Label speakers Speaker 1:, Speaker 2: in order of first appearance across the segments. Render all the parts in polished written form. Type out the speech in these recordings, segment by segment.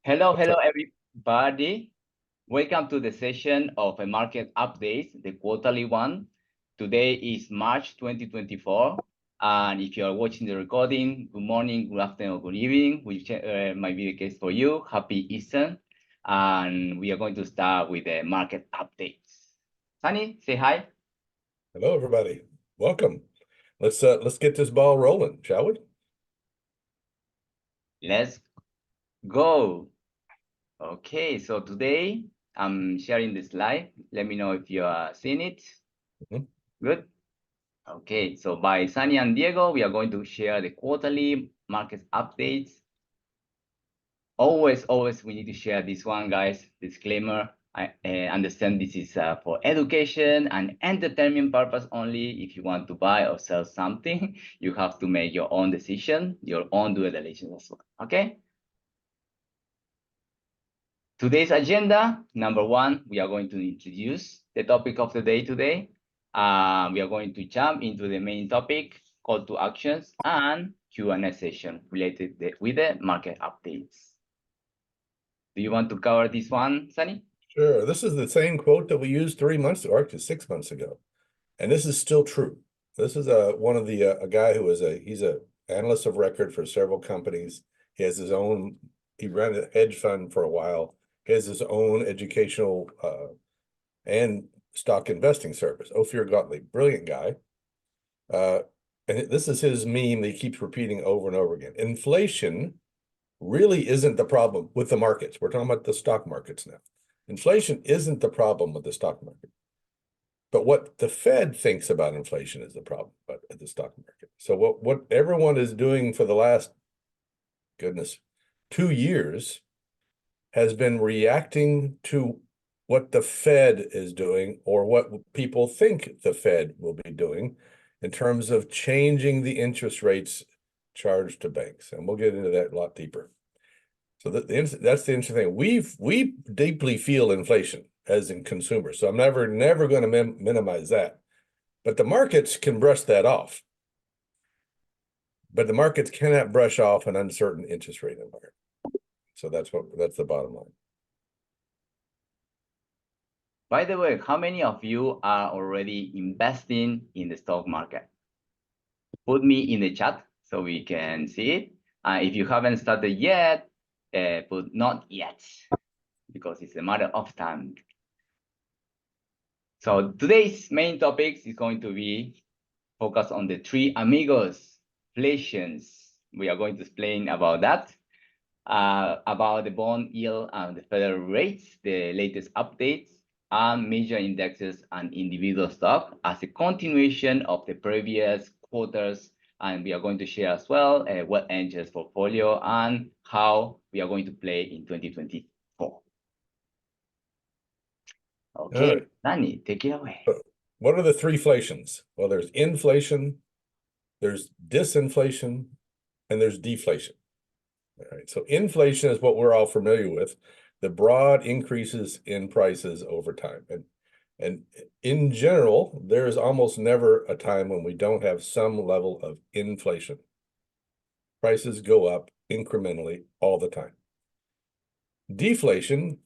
Speaker 1: Hello,
Speaker 2: What's
Speaker 1: hello,
Speaker 2: up?
Speaker 1: everybody. Welcome to the session of a market update, the quarterly one. Today is March 2024. And if you are watching the recording, good morning, good afternoon, good evening, which might be the case for you. Happy Easter. And we are going to start with the market updates. Sunny, say hi.
Speaker 2: Hello, everybody. Welcome. Let's get this ball rolling, shall we?
Speaker 1: Let's go. Okay, so today I'm sharing the slide. Let me know if you are seeing it.
Speaker 2: Mhm.
Speaker 1: Good. Okay, so by Sunny and Diego, we are going to share the quarterly market updates. Always, we need to share this one, guys. Disclaimer, I understand this is for education and entertainment purpose only. If you want to buy or sell something, you have to make your own decision, your own due diligence as well, okay? Today's agenda, number one, we are going to introduce the topic of the day today. We are going to jump into the main topic, call to actions, and Q&A session related with the market updates. Do you want to cover this one, Sunny?
Speaker 2: Sure. This is the same quote that we used 3 months or actually 6 months ago, and this is still true. This is one of the a guy who is he's a analyst of record for several companies. He has his own. He ran a hedge fund for a while. He has his own educational and stock investing service. Ophir Gottlieb, brilliant guy. And this is his meme that he keeps repeating over and over again. Inflation really isn't the problem with the markets. We're talking about the stock markets now. Inflation isn't the problem with the stock market. But what the Fed thinks about inflation is the problem at the stock market. So what everyone is doing for the last, goodness, 2 years has been reacting to what the Fed is doing or what people think the Fed will be doing in terms of changing the interest rates charged to banks. And we'll get into that a lot deeper. So that's the interesting thing. We deeply feel inflation as in consumers. So I'm never going to minimize that. But the markets can brush that off. But the markets cannot brush off an uncertain interest rate environment. So that's the bottom line.
Speaker 1: By the way, how many of you are already investing in the stock market? Put me in the chat so we can see it. If you haven't started yet, put not yet, because it's a matter of time. So today's main topic is going to be focused on the three amigos, inflations. We are going to explain about that, about the bond yield and the federal rates, the latest updates, and major indexes and individual stock as a continuation of the previous quarters. And we are going to share as well what Angel's portfolio and how we are going to play in 2024. Okay,
Speaker 2: right.
Speaker 1: Danny, take it away.
Speaker 2: What are the three inflations? Well, there's inflation, there's disinflation, and there's deflation. All right. So inflation is what we're all familiar with, the broad increases in prices over time. And in general, there is almost never a time when we don't have some level of inflation. Prices go up incrementally all the time. Deflation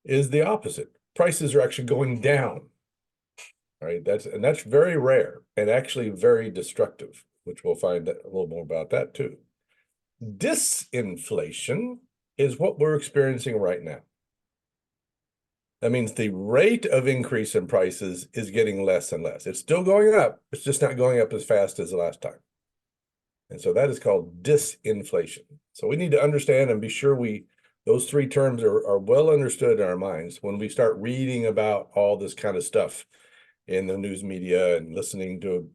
Speaker 2: is the opposite. Prices are actually going down. Right? That's very rare and actually very destructive, which we'll find a little more about that too. Disinflation is what we're experiencing right now. That means the rate of increase in prices is getting less and less. It's still going up. It's just not going up as fast as the last time. And so that is called disinflation. So we need to understand and be sure those three terms are well understood in our minds when we start reading about all this kind of stuff in the news media and listening to,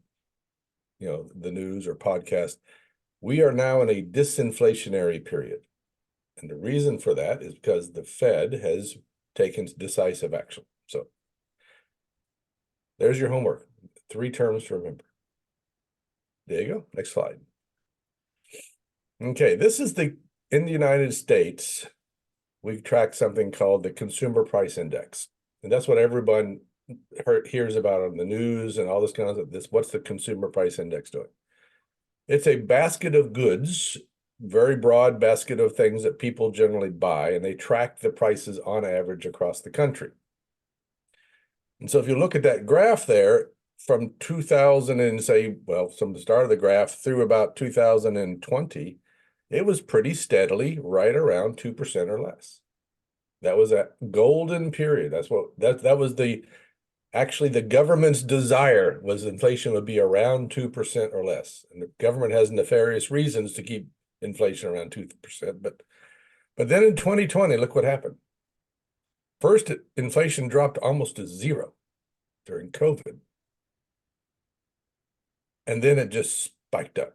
Speaker 2: the news or podcast. We are now in a disinflationary period. And the reason for that is because the Fed has taken decisive action. So there's your homework. 3 terms to remember. There you go. Next slide. Okay, this is in the United States, we track something called the Consumer Price Index. And that's what everyone hears about on the news and all this kind of this. What's the Consumer Price Index doing? It's a basket of goods very broad basket of things that people generally buy, and they track the prices on average across the country. And so if you look at that graph there from 2000 and say, well, from the start of the graph through about 2020, it was pretty steadily right around 2% or less. That was a golden period. That was actually the government's desire was inflation would be around 2% or less. And the government has nefarious reasons to keep inflation around 2%. But then in 2020, look what happened. First, inflation dropped almost to zero during COVID. And then it just spiked up.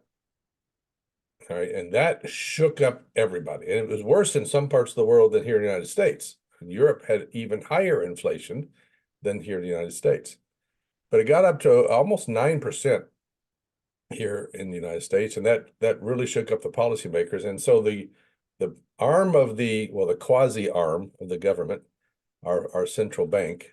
Speaker 2: All right, and that shook up everybody. And it was worse in some parts of the world than here in the United States. And Europe had even higher inflation than here in the United States. But it got up to almost 9% here in the United States, and that really shook up the policymakers. And so the arm of the quasi arm of the government, our central bank,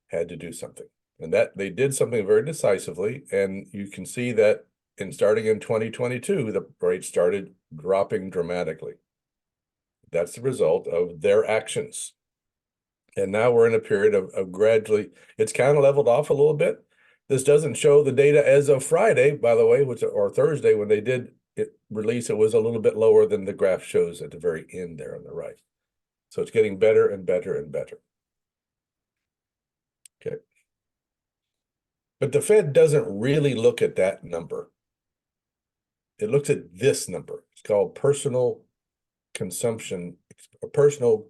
Speaker 2: had to do something. And that they did something very decisively. And you can see that starting in 2022, the rate started dropping dramatically. That's the result of their actions. And now we're in a period of gradually, it's kind of leveled off a little bit. This doesn't show the data as of Friday, by the way, or Thursday, when they did release, it was a little bit lower than the graph shows at the very end there on the right. So it's getting better and better and better. Okay. But the Fed doesn't really look at that number. It looks at this number. It's called personal consumption, personal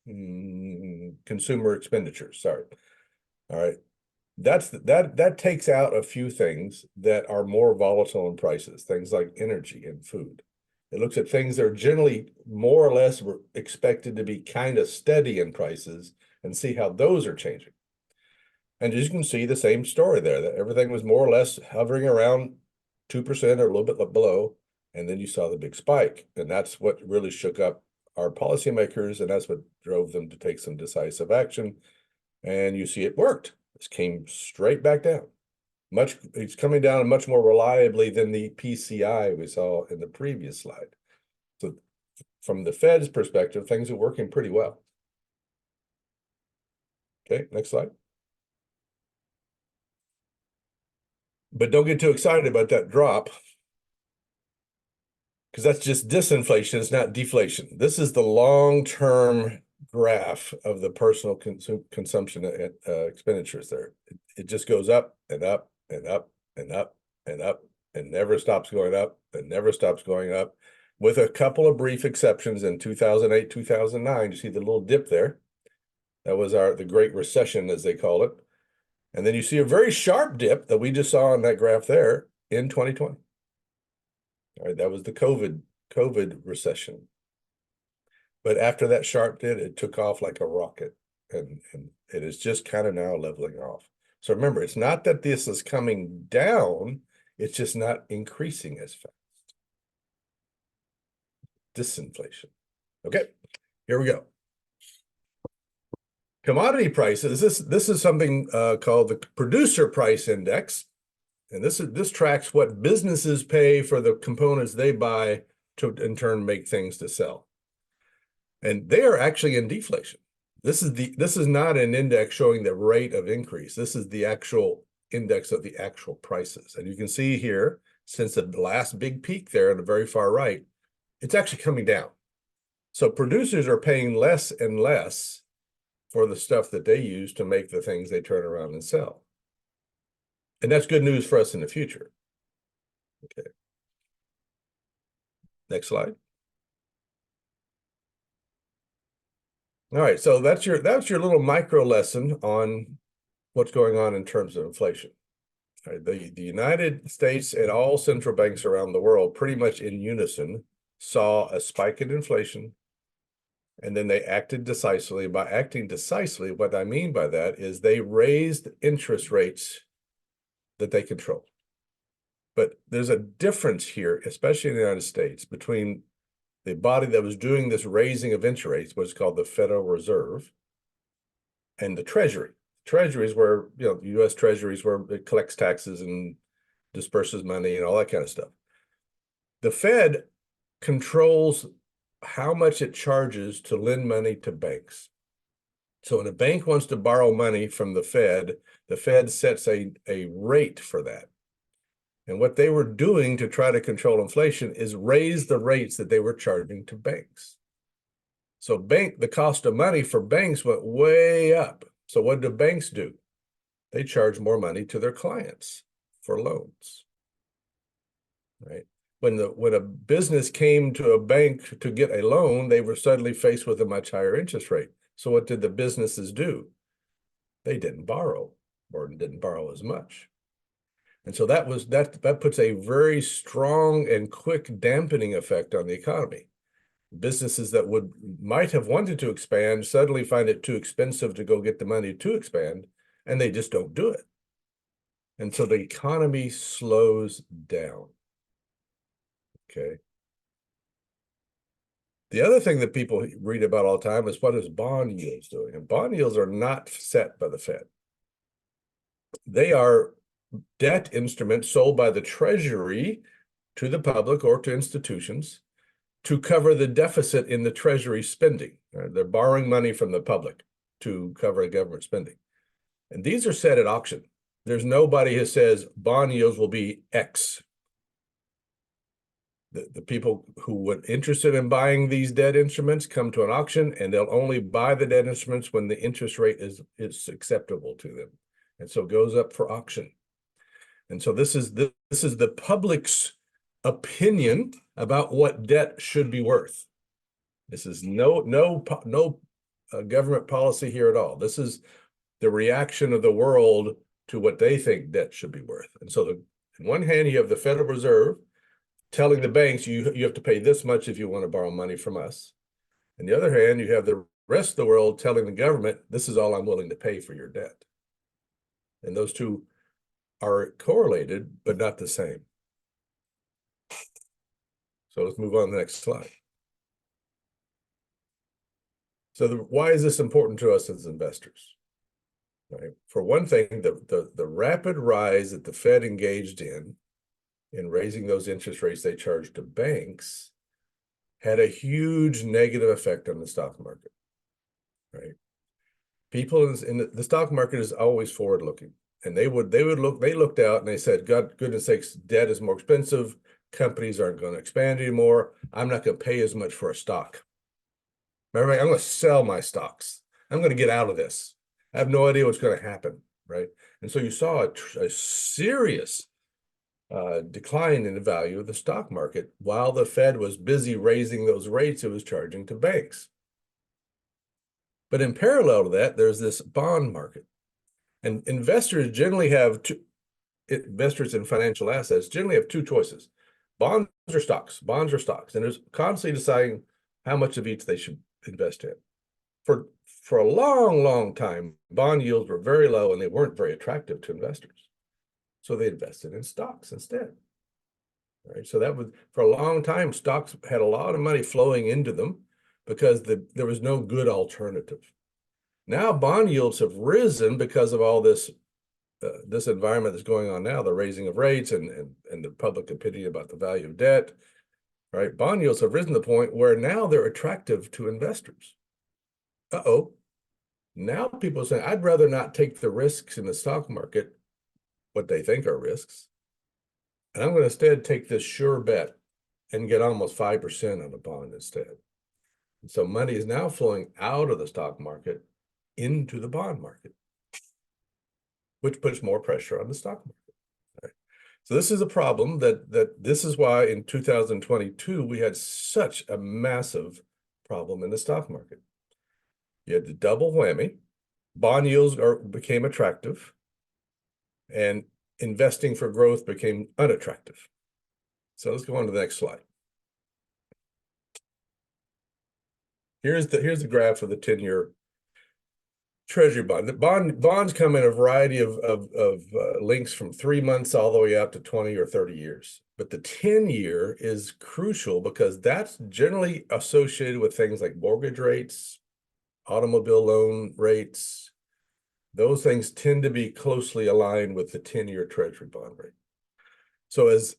Speaker 2: consumer expenditures. Sorry. All right. That takes out a few things that are more volatile in prices, things like energy and food. It looks at things that are generally more or less expected to be kind of steady in prices and see how those are changing. And as you can see, the same story there, that everything was more or less hovering around 2% or a little bit below, and then you saw the big spike. And that's what really shook up our policymakers, and that's what drove them to take some decisive action. And you see it worked. This came straight back down. It's coming down much more reliably than the PCI we saw in the previous slide. So from the Fed's perspective, things are working pretty well. Okay, next slide. But don't get too excited about that drop, because that's just disinflation. It's not deflation. This is the long-term graph of the personal consumption expenditures there. It just goes up and up and up and up and up and never stops going up and never stops going up, with a couple of brief exceptions in 2008, 2009. You see the little dip there. That was the Great Recession, as they call it. And then you see a very sharp dip that we just saw on that graph there in 2020. All right, that was the COVID recession. But after that sharp dip, it took off like a rocket, and it is just kind of now leveling off. So remember, it's not that this is coming down, it's just not increasing as fast. Disinflation. Okay, here we go. Commodity prices, this is something called the Producer Price Index. And this tracks what businesses pay for the components they buy to, in turn, make things to sell. And they are actually in deflation. This is not an index showing the rate of increase. This is the actual index of the actual prices. And you can see here, since the last big peak there on the very far right, it's actually coming down. So producers are paying less and less for the stuff that they use to make the things they turn around and sell. And that's good news for us in the future. Okay. Next slide. All right, so that's your little micro lesson on what's going on in terms of inflation. All right, the United States and all central banks around the world pretty much in unison saw a spike in inflation, and then they acted decisively. By acting decisively, what I mean by that is they raised interest rates that they control. But there's a difference here, especially in the United States, between the body that was doing this raising of interest rates, what's called the Federal Reserve, and the Treasury. Treasury is where, the U.S. Treasury is where it collects taxes and disperses money and all that kind of stuff. The Fed controls how much it charges to lend money to banks. So when a bank wants to borrow money from the Fed sets a rate for that. And what they were doing to try to control inflation is raise the rates that they were charging to banks. So the cost of money for banks went way up. So what do banks do? They charge more money to their clients for loans, right? When a business came to a bank to get a loan, they were suddenly faced with a much higher interest rate. So what did the businesses do? They didn't borrow, or didn't borrow as much. And so that puts a very strong and quick dampening effect on the economy. Businesses that might have wanted to expand suddenly find it too expensive to go get the money to expand, and they just don't do it. And so the economy slows down. Okay. The other thing that people read about all the time is what is bond yields doing? And bond yields are not set by the Fed. They are debt instruments sold by the Treasury to the public or to institutions to cover the deficit in the Treasury spending. They're borrowing money from the public to cover government spending. And these are set at auction. There's nobody who says bond yields will be X. The people who were interested in buying these debt instruments come to an auction, and they'll only buy the debt instruments when the interest rate is acceptable to them. And so it goes up for auction. And so this is the public's opinion about what debt should be worth. This is no government policy here at all. This is the reaction of the world to what they think debt should be worth. And so on one hand, you have the Federal Reserve telling the banks, you have to pay this much if you want to borrow money from us. On the other hand, you have the rest of the world telling the government, this is all I'm willing to pay for your debt. And those two are correlated, but not the same. So let's move on to the next slide. So why is this important to us as investors? Right. For one thing, the rapid rise that the Fed engaged in raising those interest rates they charged to banks had a huge negative effect on the stock market. Right. People in the stock market is always forward-looking. And they looked out and they said, God, goodness sakes, debt is more expensive. Companies aren't going to expand anymore. I'm not going to pay as much for a stock. Remember, I'm going to sell my stocks. I'm going to get out of this. I have no idea what's going to happen, right? And so you saw a serious decline in the value of the stock market while the Fed was busy raising those rates it was charging to banks. But in parallel to that, there's this bond market. And investors in financial assets generally have two choices: bonds or stocks. Bonds or stocks. And there's constantly deciding how much of each they should invest in. For a long, long time, bond yields were very low and they weren't very attractive to investors. So they invested in stocks instead. Right? So that was, for a long time, stocks had a lot of money flowing into them because there was no good alternative. Now bond yields have risen because of all this environment that's going on now, the raising of rates and the public opinion about the value of debt. Right? Bond yields have risen to the point where now they're attractive to investors. Now people are saying, I'd rather not take the risks in the stock market, what they think are risks, and I'm going to instead take this sure bet and get almost 5% on a bond instead. And so money is now flowing out of the stock market into the bond market, which puts more pressure on the stock market. Right? So this is a problem this is why in 2022, we had such a massive problem in the stock market. You had the double whammy. Bond yields became attractive, and investing for growth became unattractive. So let's go on to the next slide. Here's the graph of the 10-year Treasury bond. The bonds come in a variety of lengths from 3 months all the way out to 20 or 30 years. But the 10-year is crucial because that's generally associated with things like mortgage rates, automobile loan rates. Those things tend to be closely aligned with the 10-year Treasury bond rate. So as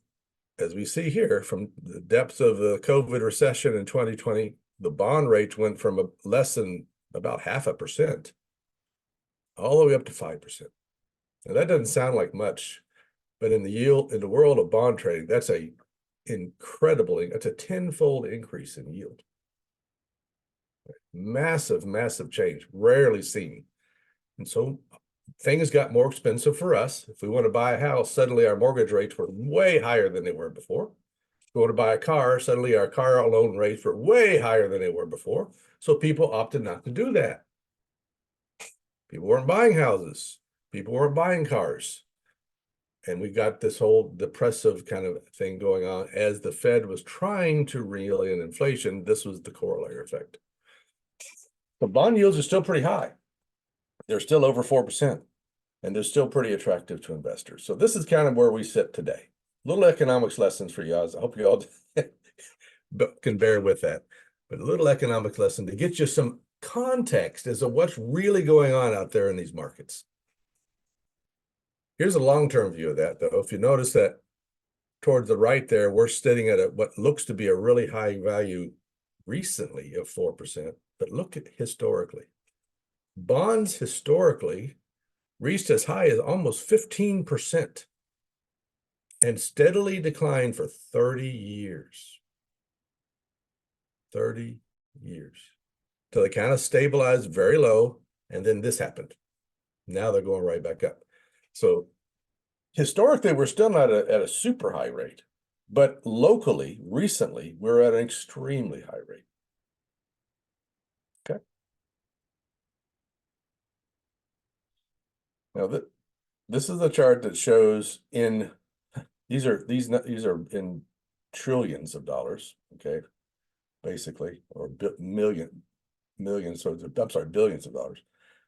Speaker 2: as we see here, from the depths of the COVID recession in 2020, the bond rate went from less than about 0.5% all the way up to 5%. Now that doesn't sound like much, but in the world of bond trading, that's a tenfold increase in yield. Massive, massive change, rarely seen. And so things got more expensive for us. If we want to buy a house, suddenly our mortgage rates were way higher than they were before. If we want to buy a car, suddenly our car loan rates were way higher than they were before. So people opted not to do that. People weren't buying houses. People weren't buying cars. And we got this whole depressive kind of thing going on as the Fed was trying to reel in inflation. This was the corollary effect. The bond yields are still pretty high. They're still over 4%, and they're still pretty attractive to investors. So this is kind of where we sit today. Little economics lessons for you guys. I hope you all can bear with that. But a little economic lesson to get you some context as to what's really going on out there in these markets. Here's a long-term view of that, though. If you notice that towards the right there, we're sitting at what looks to be a really high value recently of 4%, but look at historically. Bonds historically reached as high as almost 15% and steadily declined for 30 years. 30 years. Till they kind of stabilized very low, and then this happened. Now they're going right back up. So historically, we're still not at a super high rate, but locally, recently, we're at an extremely high rate. Okay. Now this is a chart that shows these are in trillions of dollars, okay, basically, or millions, so I'm sorry, billions of dollars.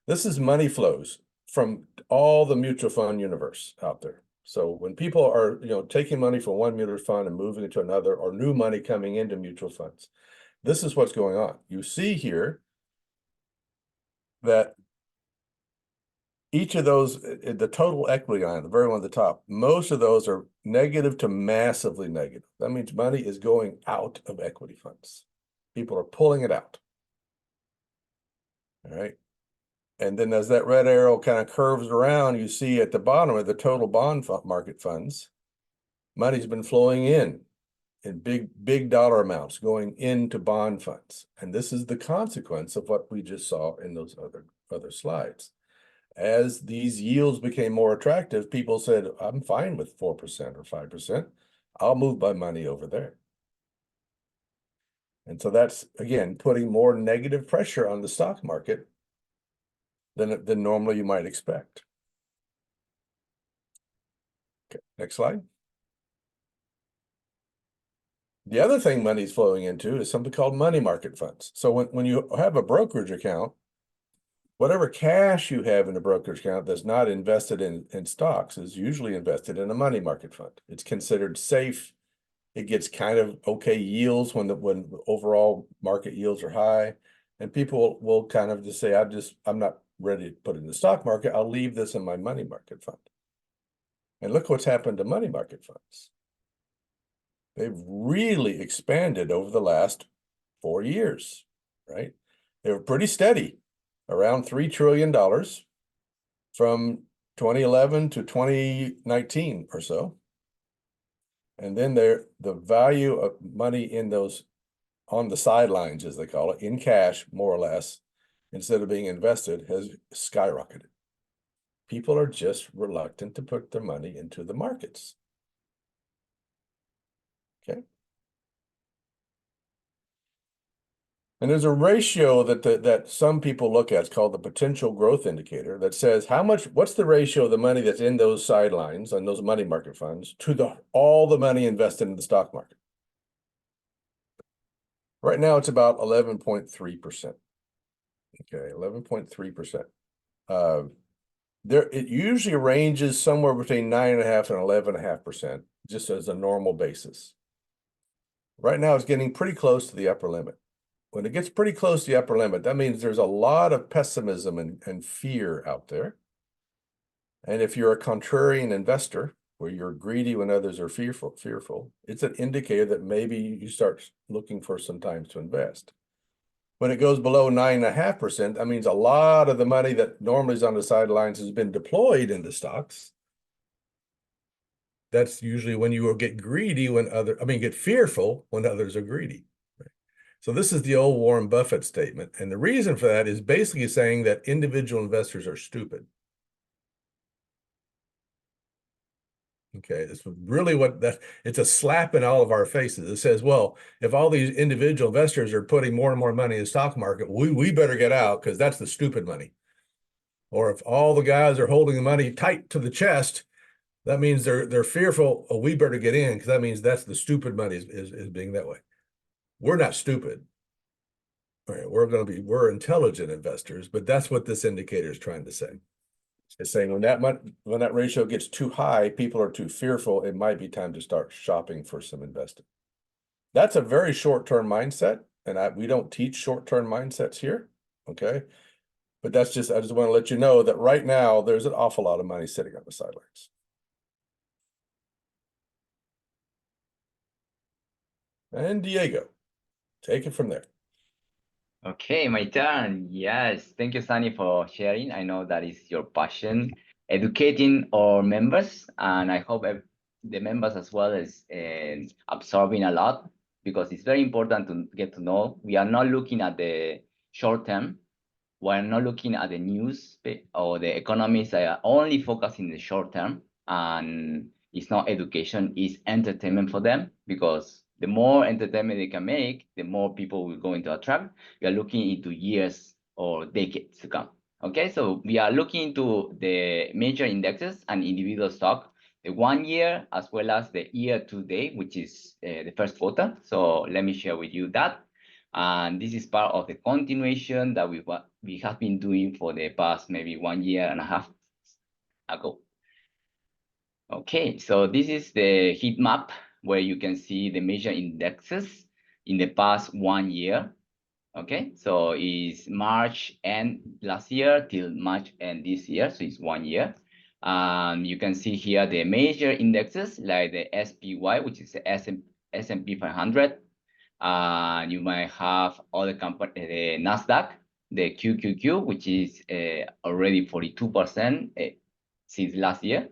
Speaker 2: This is money flows from all the mutual fund universe out there. So when people are, taking money from one mutual fund and moving it to another, or new money coming into mutual funds, this is what's going on. You see here that each of those, the total equity line, the very one at the top, most of those are negative to massively negative. That means money is going out of equity funds. People are pulling it out. All right. And then as that red arrow kind of curves around, you see at the bottom of the total bond market funds, money's been flowing in big dollar amounts going into bond funds. And this is the consequence of what we just saw in those other slides. As these yields became more attractive, people said, I'm fine with 4% or 5%. I'll move my money over there. And so that's, again, putting more negative pressure on the stock market than normally you might expect. Okay, next slide. The other thing money's flowing into is something called money market funds. So when you have a brokerage account, whatever cash you have in a brokerage account that's not invested in stocks is usually invested in a money market fund. It's considered safe. It gets kind of okay yields when overall market yields are high. And people will kind of just say, I'm not ready to put it in the stock market. I'll leave this in my money market fund. And look what's happened to money market funds. They've really expanded over the last 4 years, right? They were pretty steady, around $3 trillion from 2011 to 2019 or so. And then the value of money in those on the sidelines, as they call it, in cash, more or less, instead of being invested, has skyrocketed. People are just reluctant to put their money into the markets. Okay. And there's a ratio that some people look at. It's called the potential growth indicator that says what's the ratio of the money that's in those sidelines and those money market funds to all the money invested in the stock market. Right now, it's about 11.3%. Okay, 11.3%. It usually ranges somewhere between 9.5% and 11.5%, just as a normal basis. Right now, it's getting pretty close to the upper limit. When it gets pretty close to the upper limit, that means there's a lot of pessimism and fear out there. And if you're a contrarian investor, where you're greedy when others are fearful, it's an indicator that maybe you start looking for some time to invest. When it goes below 9.5%, that means a lot of the money that normally is on the sidelines has been deployed into stocks. That's usually when you will get greedy when get fearful when others are greedy. So this is the old Warren Buffett statement. And the reason for that is basically saying that individual investors are stupid. Okay, it's really it's a slap in all of our faces. It says, well, if all these individual investors are putting more and more money in the stock market, we better get out because that's the stupid money. Or if all the guys are holding the money tight to the chest, that means they're fearful. Oh, we better get in because that means that's the stupid money is being that way. We're not stupid. All right, we're intelligent investors, but that's what this indicator is trying to say. It's saying when that ratio gets too high, people are too fearful, it might be time to start shopping for some investing. That's a very short-term mindset, and we don't teach short-term mindsets here, okay? But I just want to let you know that right now there's an awful lot of money sitting on the sidelines. And Diego, take it from there.
Speaker 1: Okay, my turn. Yes, thank you, Sunny, for sharing. I know that is your passion, educating our members, and I hope the members as well is absorbing a lot because it's very important to get to know. We are not looking at the short term. We're not looking at the news or the economists are only focusing the short term, and it's not education, it's entertainment for them because the more entertainment they can make, the more people will go into attract. We are looking into years or decades to come. Okay, so we are looking into the major indexes and individual stock, the 1 year as well as the year to date, which is the first quarter. So let me share with you that. And this is part of the continuation that we have been doing for the past maybe 1 year and a half ago. Okay, so this is the heat map where you can see the major indexes in the past 1 year. Okay, so it's March end last year till March end this year, so it's 1 year. You can see here the major indexes like the SPY, which is the S&P 500. You might have other company, the Nasdaq, the QQQ, which is already 42% since last year.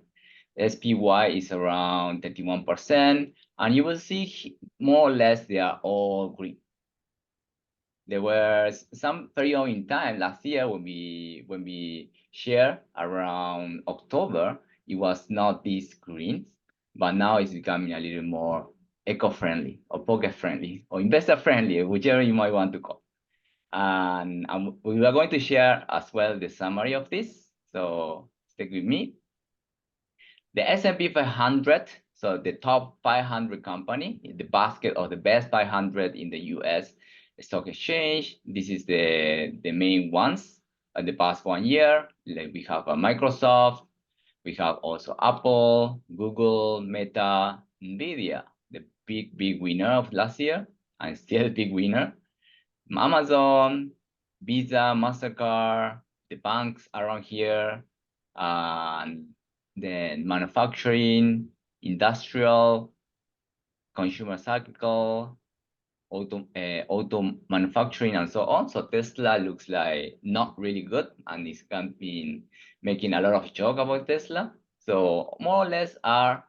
Speaker 1: SPY is around 31%, and you will see more or less they are all green. There was some period in time last year when we share around October, it was not this green, but now it's becoming a little more eco-friendly or pocket-friendly or investor-friendly, whichever you might want to call. And we are going to share as well the summary of this. So stick with me. The S&P 500, so the top 500 company, the basket of the best 500 in the US stock exchange. This is the main ones in the past 1 year. Like we have Microsoft, we have also Apple, Google, Meta, Nvidia, the big winner of last year and still a big winner. Amazon, Visa, MasterCard, the banks around here, and then manufacturing, industrial, consumer cyclical, auto manufacturing, and so on. So Tesla looks like not really good, and it's been making a lot of joke about Tesla. So more or less are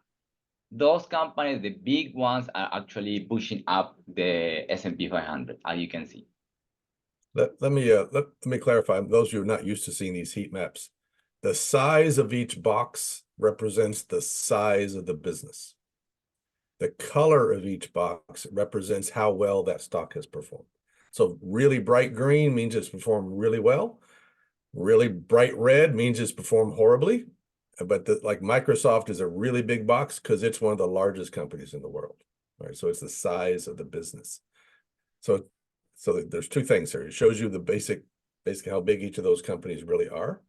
Speaker 1: those companies, the big ones, are actually pushing up the S&P 500, as you can see.
Speaker 2: Let me clarify. Those of you who are not used to seeing these heat maps, the size of each box represents the size of the business. The color of each box represents how well that stock has performed. So really bright green means it's performed really well. Really bright red means it's performed horribly. But like Microsoft is a really big box because it's one of the largest companies in the world. Right? So it's the size of the business. So there's two things here. It shows you the basically how big each of those companies really are.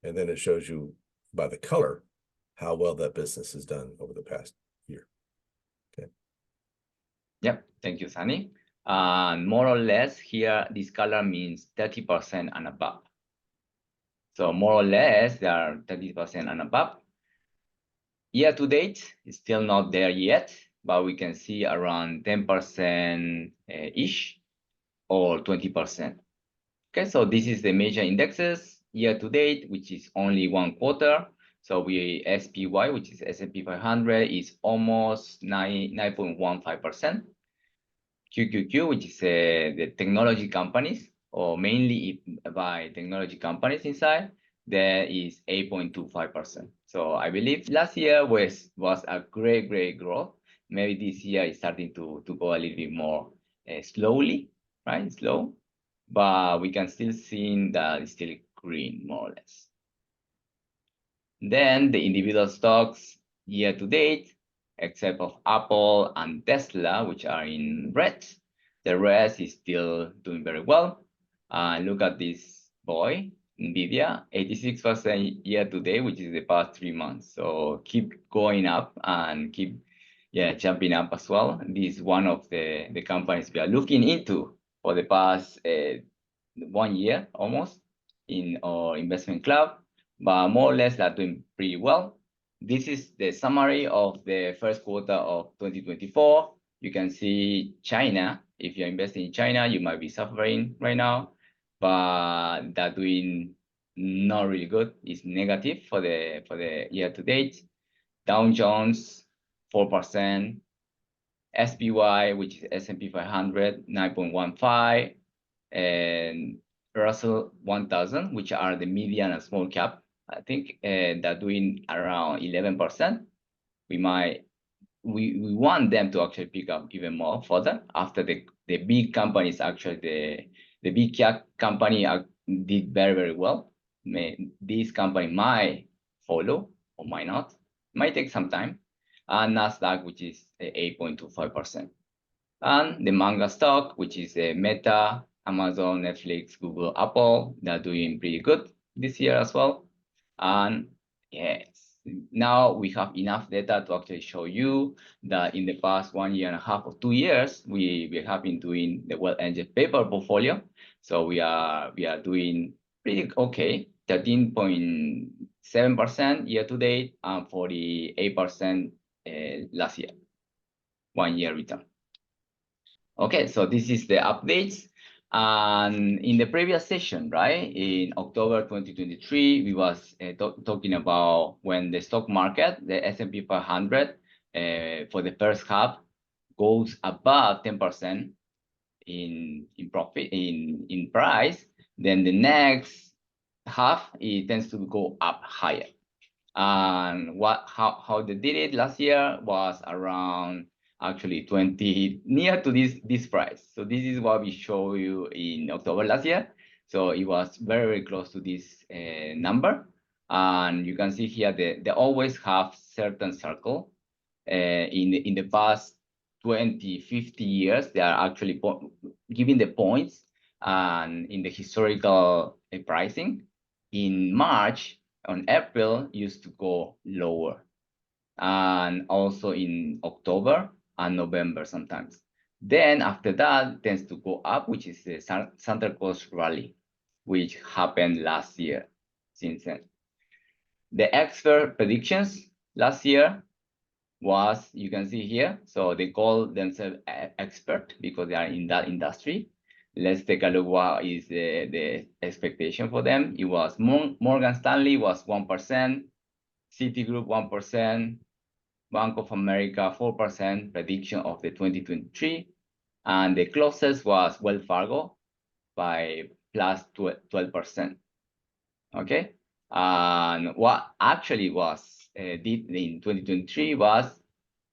Speaker 2: And then it shows you by the color how well that business has done over the past year. Okay.
Speaker 1: Yep, thank you, Sunny. And more or less here, this color means 30% and above. So more or less, they are 30% and above. year to date is still not there yet, but we can see around 10% ish or 20%. Okay, so this is the major indexes year to date, which is only 1 quarter. So we SPY, which is S&P 500, is almost 9.15%. QQQ, which is the technology companies, or mainly by technology companies inside, there is 8.25%. So I believe last year was a great growth. Maybe this year is starting to go a little bit more slowly, right? Slow, but we can still see that it's still green, more or less. Then the individual stocks year to date, except of Apple and Tesla, which are in red, the rest is still doing very well. Look at this boy, NVIDIA, 86% year to date, which is the past 3 months. So keep going up and keep jumping up as well. This is one of the companies we are looking into for the past 1 year almost in our investment club, but more or less they're doing pretty well. This is the summary of the first quarter of 2024. You can see China. If you're investing in China, you might be suffering right now, but they're doing not really good. It's negative for the year to date. Dow Jones 4%, SPY, which is S&P 500, 9.15, and Russell 1000, which are the medium and small cap, I think they're doing around 11%. We want them to actually pick up even more further after the big companies. Actually, the big cap company did very well. This company might follow or might not. Might take some time. And Nasdaq, which is 8.25%. And the manga stock, which is Meta, Amazon, Netflix, Google, Apple, they're doing pretty good this year as well. And yes, now we have enough data to actually show you that in the past 1.5 years or 2 years, we have been doing the well-edged paper portfolio. So we are doing pretty okay, 13.7% year to date and 48% last year, 1 year return. Okay, so this is the updates. And in the previous session, right, in October 2023, we was talking about when the stock market, the S&P 500, for the first half goes above 10% in profit in price, then the next half it tends to go up higher. And how they did it last year was around actually 20, near to this price. So this is what we show you in October last year. So it was very close to this number. And you can see here they always have certain circle. In the past 20, 50 years, they are actually giving the points and in the historical pricing. In March, on April, used to go lower. And also in October and November sometimes. Then after that, it tends to go up, which is the Santa Claus rally, which happened last year since then. The expert predictions last year was, you can see here, so they call themselves expert because they are in that industry. Let's take a look what is the expectation for them. It was Morgan Stanley was 1%, Citigroup 1%, Bank of America 4% prediction of the 2023, and the closest was Wells Fargo by plus 12%. Okay, and what actually was did in 2023 was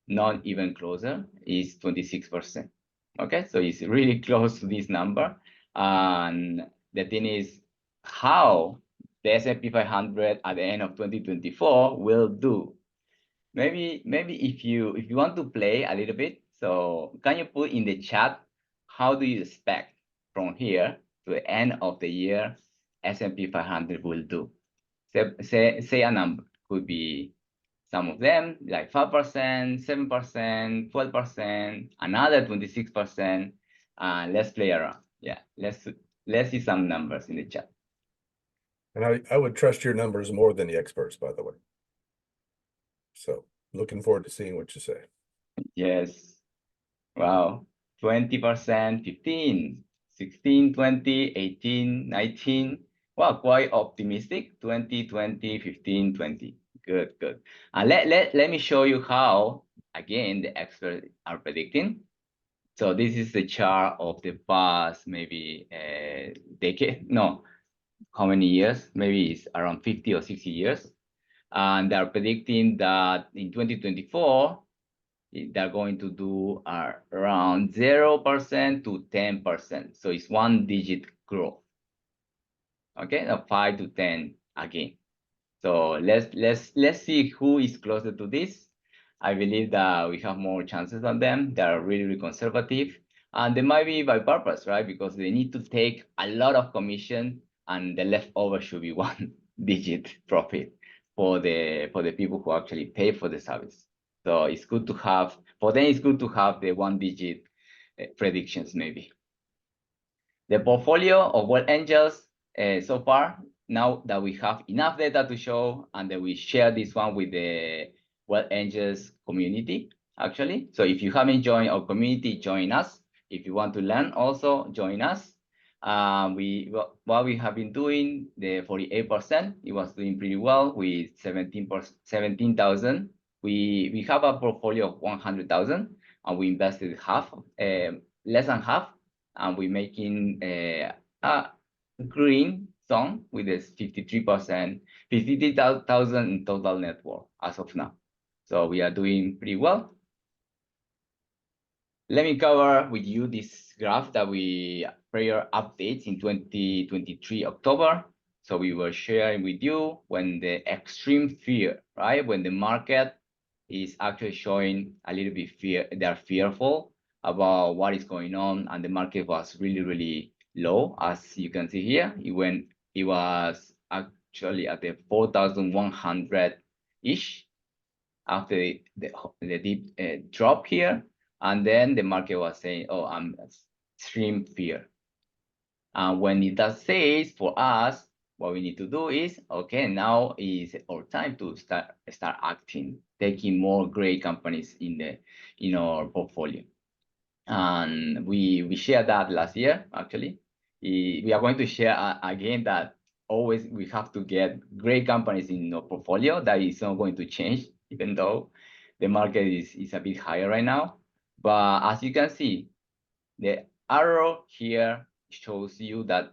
Speaker 1: not even closer, is 26%. Okay, so it's really close to this number. And the thing is how the S&P 500 at the end of 2024 will do. Maybe if you want to play a little bit, so can you put in the chat how do you expect from here to the end of the year S&P 500 will do? Say a number. Could be some of them like 5%, 7%, 12%, another 26%. Let's play around. Yeah, let's see some numbers in the chat.
Speaker 2: And I would trust your numbers more than the experts, by the way. So Looking forward to seeing what you say.
Speaker 1: Yes. Wow. 20%, 15, 16, 20, 18, 19. Wow, quite optimistic. 20, 20, 15, 20. Good, good. And let me show you how, again, the experts are predicting. So this is the chart of the past, maybe a decade. No, how many years? Maybe it's around 50 or 60 years. And they're predicting that in 2024, they're going to do around 0% to 10%. So it's 1-digit growth. Okay, 5 to 10 again. So let's see who is closer to this. I believe that we have more chances than them. They are really, really conservative, and they might be by purpose, right? Because they need to take a lot of commission, and the leftover should be 1-digit profit for the people who actually pay for the service. So it's good to have, for them, it's good to have the 1-digit predictions maybe. The portfolio of Wealth Angels so far, now that we have enough data to show, and that we share this one with the Wealth Angels community, actually. So if you haven't joined our community, join us. If you want to learn, also join us. What we have been doing, the 48%, it was doing pretty well with 17,000. We have a portfolio of 100,000, and we invested half, less than half, and we're making a green zone with this 53%, 53,000 in total net worth as of now. So we are doing pretty well. Let me cover with you this graph that we prior updates in 2023 October. So we were sharing with you when the extreme fear, right? When the market is actually showing a little bit fear, they're fearful about what is going on, and the market was really, really low. As you can see here, it was actually at the 4,100-ish after the deep drop here. And then the market was saying, oh, I'm extreme fear. And when it does say for us, what we need to do is, okay, now is our time to start acting, taking more great companies in our portfolio. And we shared that last year, actually. We are going to share again that always we have to get great companies in our portfolio. That is not going to change, even though the market is a bit higher right now. But as you can see, the arrow here shows you that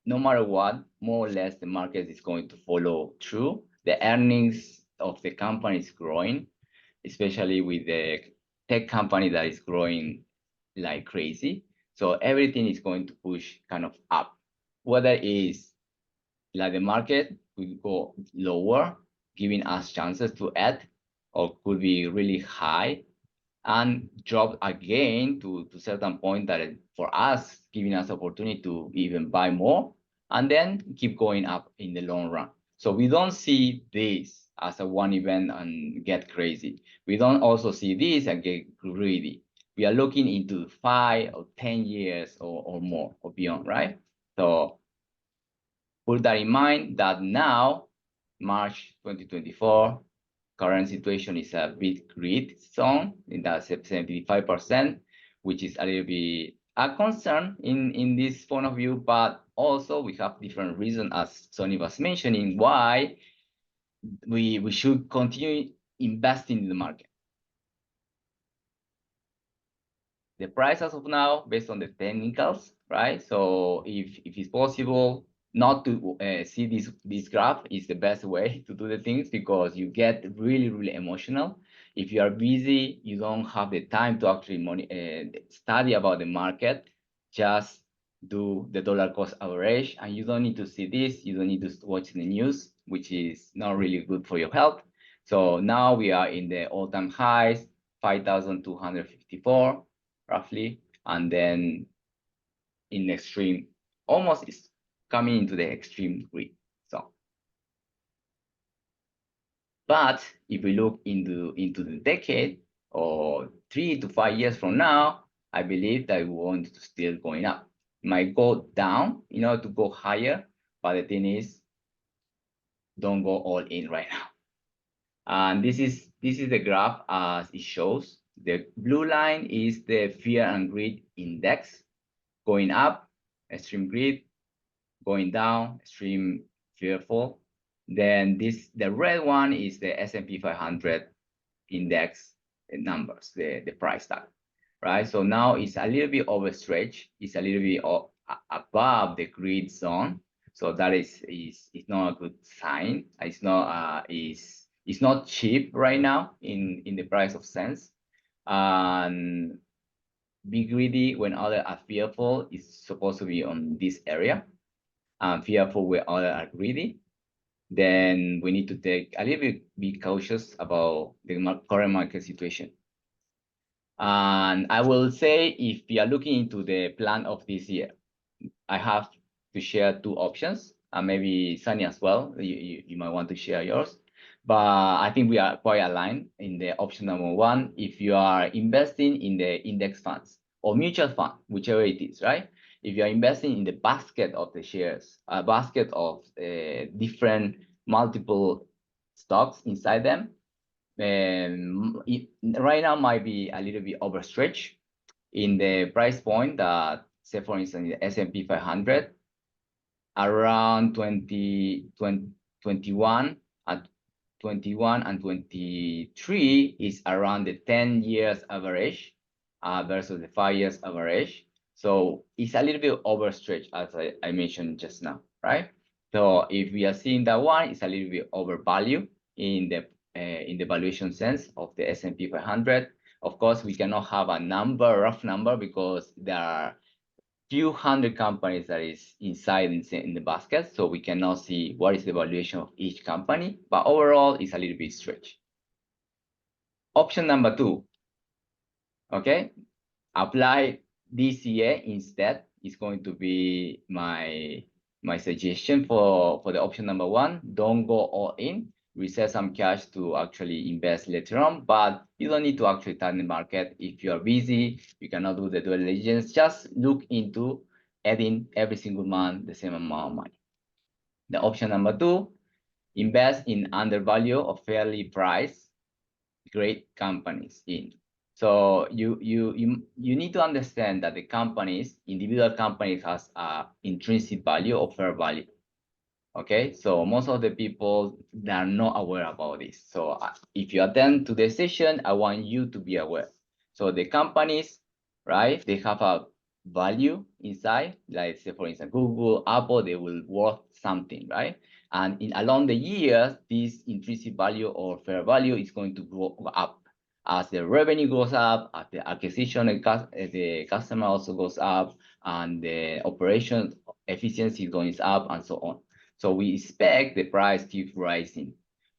Speaker 1: no matter what, more or less the market is going to follow through. The earnings of the company is growing, especially with the tech company that is growing like crazy. So everything is going to push kind of up. Whether it's like the market could go lower, giving us chances to add, or could be really high and drop again to certain point that for us, giving us opportunity to even buy more, and then keep going up in the long run. So we don't see this as a one event and get crazy. We don't also see this and get greedy. We are looking into 5 or 10 years or more or beyond, right? So put that in mind that now, March 2024, current situation is a bit grid zone in that 75%, which is a little bit a concern in this point of view, but also we have different reasons, as Sonny was mentioning, why we should continue investing in the market. The price as of now, based on the technicals, right? So if it's possible not to see this graph, is the best way to do the things, because you get really, really emotional. If you are busy, you don't have the time to actually study about the market. Just do the dollar cost average, and you don't need to see this. You don't need to watch the news, which is not really good for your health. So now we are in the all-time highs, 5,254 roughly, and then in extreme, almost is coming into the extreme grid. So, but if we look into the decade or 3 to 5 years from now, I believe that we want to still going up. It might go down in order to go higher, but the thing is, don't go all in right now. And this is this is the graph as it shows. The blue line is the fear and greed index, going up, extreme greed, going down, extreme fearful. Then the red one is the S&P 500 index numbers, the price tag, right? So now it's a little bit overstretched. It's a little bit above the greed zone. So that is not a good sign. It's not cheap right now in the price of sense. And be greedy when others are fearful is supposed to be on this area. Fearful when others are greedy. Then we need to take a little bit, be cautious about the current market situation. And I will say, if you are looking into the plan of this year, I have to share two options, and maybe Sunny as well. You might want to share yours. But I think we are quite aligned in the option number one. If you are investing in the index funds or mutual fund, whichever it is, right? If you are investing in the basket of the shares, a basket of different multiple stocks inside them, right now might be a little bit overstretched in the price point that, say for instance, the S&P 500 around 21 and 23 is around the 10 years average versus the 5 years average. So it's a little bit overstretched, as I mentioned just now, right? So if we are seeing that one, it's a little bit overvalued in the valuation sense of the S&P 500. Of course, we cannot have a rough number, because there are few hundred companies that is inside in the basket, so we cannot see what is the valuation of each company, but overall it's a little bit stretched. Option number two, okay, apply DCA instead is going to be my suggestion for the option number one. Don't go all in. Reserve some cash to actually invest later on, but you don't need to actually time the market. If you are busy, you cannot do the due diligence, just look into adding every single month the same amount of money. The option number two, invest in undervalued or fairly priced great companies in. So you need to understand that the individual companies has a intrinsic value or fair value. Okay, so most of the people, they are not aware about this. So if you attend to the session, I want you to be aware. So the companies, right, they have a value inside, like say for instance, Google, Apple, they will worth something, right? And along the years, this intrinsic value or fair value is going to go up. As the revenue goes up, as the acquisition, the customer also goes up, and the operation efficiency goes up, and so on. So we expect the price keep rising,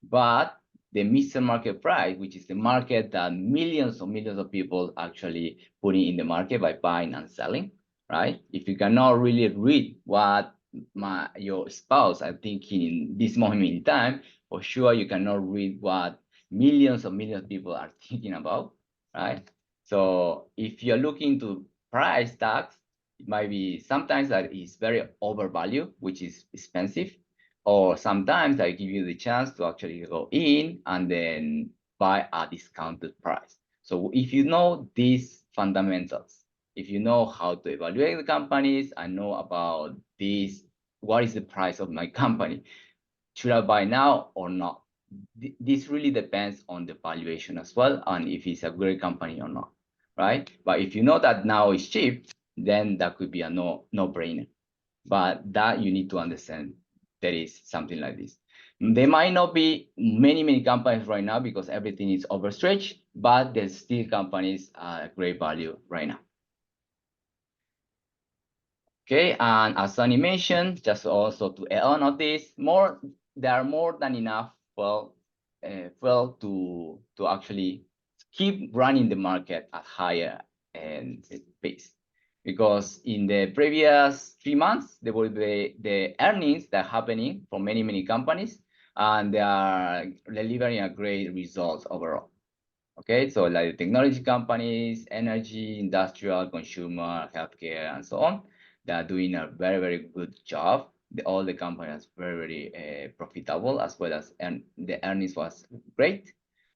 Speaker 1: but the mid market price, which is the market that millions of people actually putting in the market by buying and selling, right? If you cannot really read what your spouse are thinking in this moment in time, for sure you cannot read what millions of people are thinking about, right? So if you're looking to price tags, it might be sometimes that is very overvalued, which is expensive, or sometimes I give you the chance to actually go in and then buy a discounted price. So if you know these fundamentals, if you know how to evaluate the companies and know about this, what is the price of my company? Should I buy now or not? This really depends on the valuation as well, and if it's a great company or not, right? But if you know that now is cheap, then that could be a no-brainer. But that you need to understand there is something like this. There might not be many companies right now because everything is overstretched, but there's still companies at great value right now. Okay, and as Sunny mentioned, just also to add on this, there are more than enough to actually keep running the market at higher pace. Because in the previous 3 months, there will be the earnings that are happening for many companies, and they are delivering a great results overall. Okay, so like technology companies, energy, industrial, consumer, healthcare, and so on, they are doing a very good job. All the companies very profitable, as well as the earnings was great.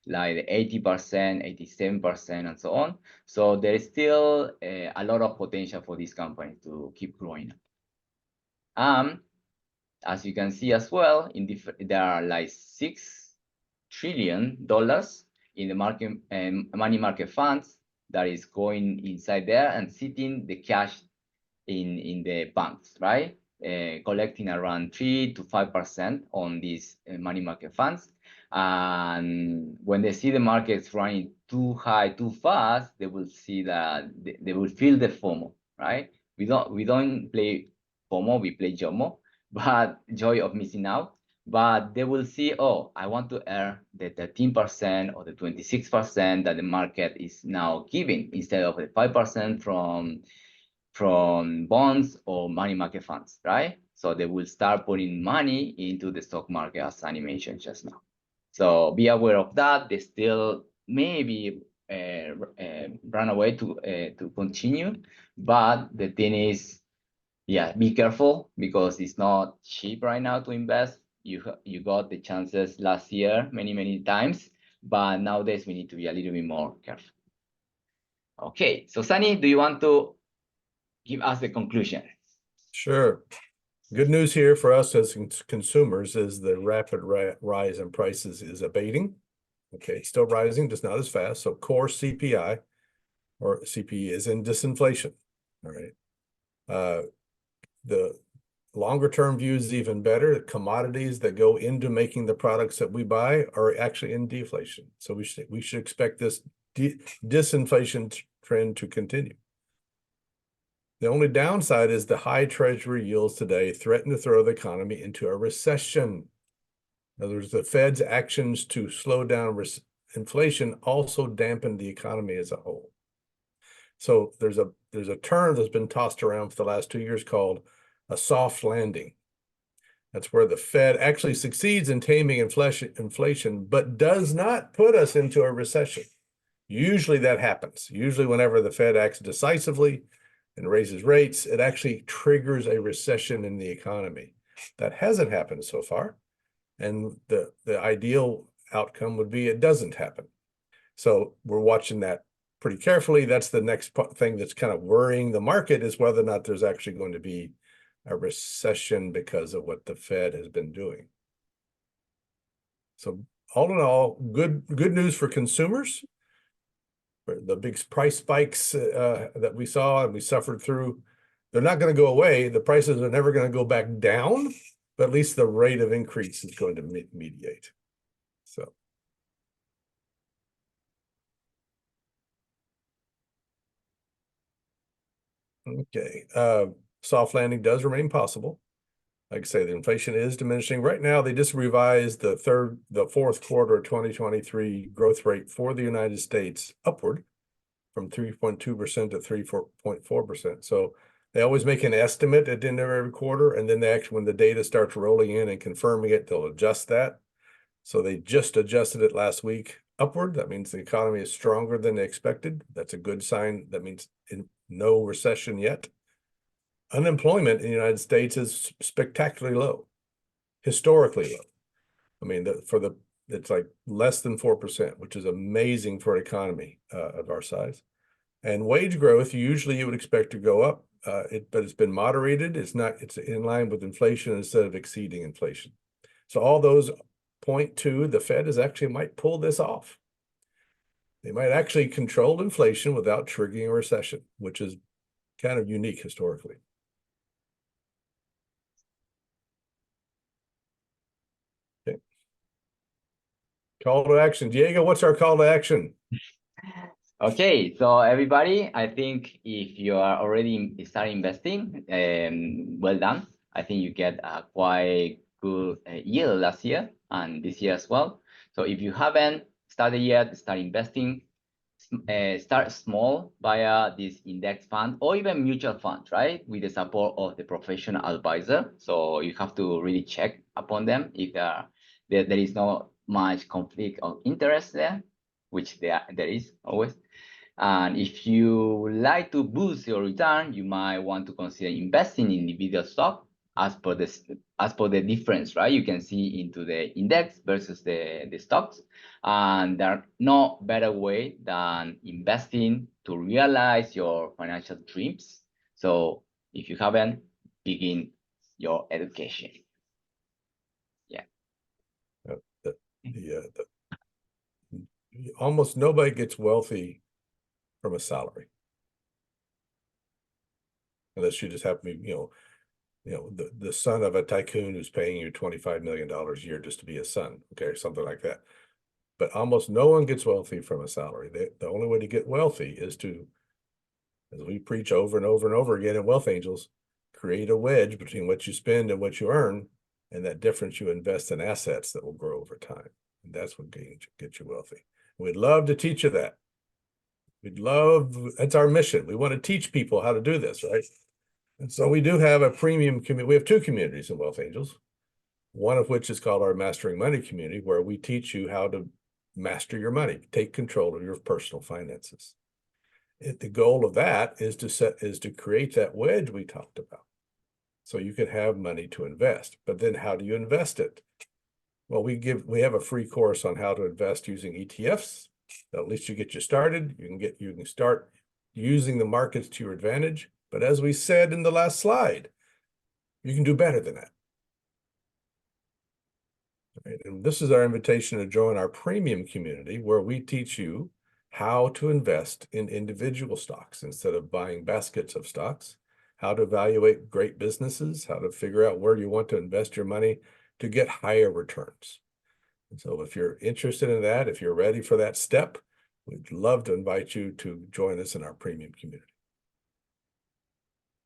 Speaker 1: like 80%, 87%, and so on. So there is still a lot of potential for this company to keep growing. As you can see as well, there are like $6 trillion in the market and money market funds that is going inside there and sitting the cash in the banks, right? Collecting around 3 to 5% on these money market funds. And when they see the markets running too high, too fast, they will see that they will feel the FOMO, right? We don't play FOMO, we play JOMO, but joy of missing out. But they will see, oh, I want to earn the 13% or the 26% that the market is now giving instead of the 5% from bonds or money market funds, right? So they will start putting money into the stock market, as Sunny mentioned just now. So be aware of that. They still maybe run away to continue, but the thing is, yeah, be careful because it's not cheap right now to invest. You got the chances last year many times, but nowadays we need to be a little bit more careful. Okay, so Sunny, do you want to give us the conclusion?
Speaker 2: Sure. Good news here for us as consumers is the rapid rise in prices is abating. Okay, still rising, just not as fast. So core CPI or CPE is in disinflation. All right. The longer term view is even better. The commodities that go into making the products that we buy are actually in deflation. So we should expect this disinflation trend to continue. The only downside is the high treasury yields today threaten to throw the economy into a recession. In other words, the Fed's actions to slow down inflation also dampen the economy as a whole. So there's a term that's been tossed around for the last 2 years called a soft landing. That's where the Fed actually succeeds in taming inflation, but does not put us into a recession. Usually that happens. Usually whenever the Fed acts decisively and raises rates, it actually triggers a recession in the economy. That hasn't happened so far. And the ideal outcome would be it doesn't happen. So we're watching that pretty carefully. That's the next thing that's kind of worrying the market is whether or not there's actually going to be a recession because of what the Fed has been doing. So all in all, good news for consumers. The big price spikes that we saw and we suffered through, they're not going to go away. The prices are never going to go back down, but at least the rate of increase is going to mediate. So. Okay, soft landing does remain possible. Like I say, the inflation is diminishing. Right now, they just revised the fourth quarter of 2023 growth rate for the United States upward from 3.2% to 3.4%. So they always make an estimate at the end of every quarter, and then they actually, when the data starts rolling in and confirming it, they'll adjust that. So they just adjusted it last week upward. That means the economy is stronger than they expected. That's a good sign. That means no recession yet. Unemployment in the United States is spectacularly low, historically low. I mean, it's like less than 4%, which is amazing for an economy of our size. And wage growth, usually you would expect to go up, but it's been moderated. It's in line with inflation instead of exceeding inflation. So all those point to the Fed might pull this off. They might actually control inflation without triggering a recession, which is kind of unique historically. Okay. Call to action. Diego, what's our call to action?
Speaker 1: Okay, so everybody, I think if you are already starting investing, well done. I think you get a quite good yield last year and this year as well. So if you haven't started yet, start investing. Start small via this index fund or even mutual fund, right? With the support of the professional advisor. So you have to really check upon them if there is not much conflict of interest there, which there is always. And if you like to boost your return, you might want to consider investing in individual stock as per the difference, right? You can see into the index versus the stocks, and there are no better way than investing to realize your financial dreams. So if you haven't, begin your education.
Speaker 2: Almost nobody gets wealthy from a salary, unless you just happen to be, the son of a tycoon who's paying you $25 million a year just to be a son, okay, or something like that. But almost no one gets wealthy from a salary. The only way to get wealthy is to, as we preach over and over and over again in Wealth Angels, create a wedge between what you spend and what you earn, and that difference you invest in assets that will grow over time. And that's what gets you wealthy. We'd love to teach you that. That's our mission. We want to teach people how to do this, right? And so we do have a premium community. We have two communities in Wealth Angels, one of which is called our Mastering Money community, where we teach you how to master your money, take control of your personal finances. The goal of that is to create that wedge we talked about, so you can have money to invest. But then how do you invest it? Well, we have a free course on how to invest using ETFs. At least you get you started. You can start using the markets to your advantage. But as we said in the last slide, you can do better than that. Right? And this is our invitation to join our premium community, where we teach you how to invest in individual stocks instead of buying baskets of stocks, how to evaluate great businesses, how to figure out where you want to invest your money to get higher returns. And so if you're interested in that, if you're ready for that step, we'd love to invite you to join us in our premium community.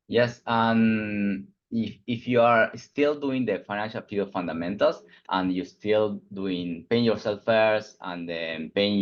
Speaker 1: Yes, and if you are still doing the financial field fundamentals and you're still paying yourself first and then having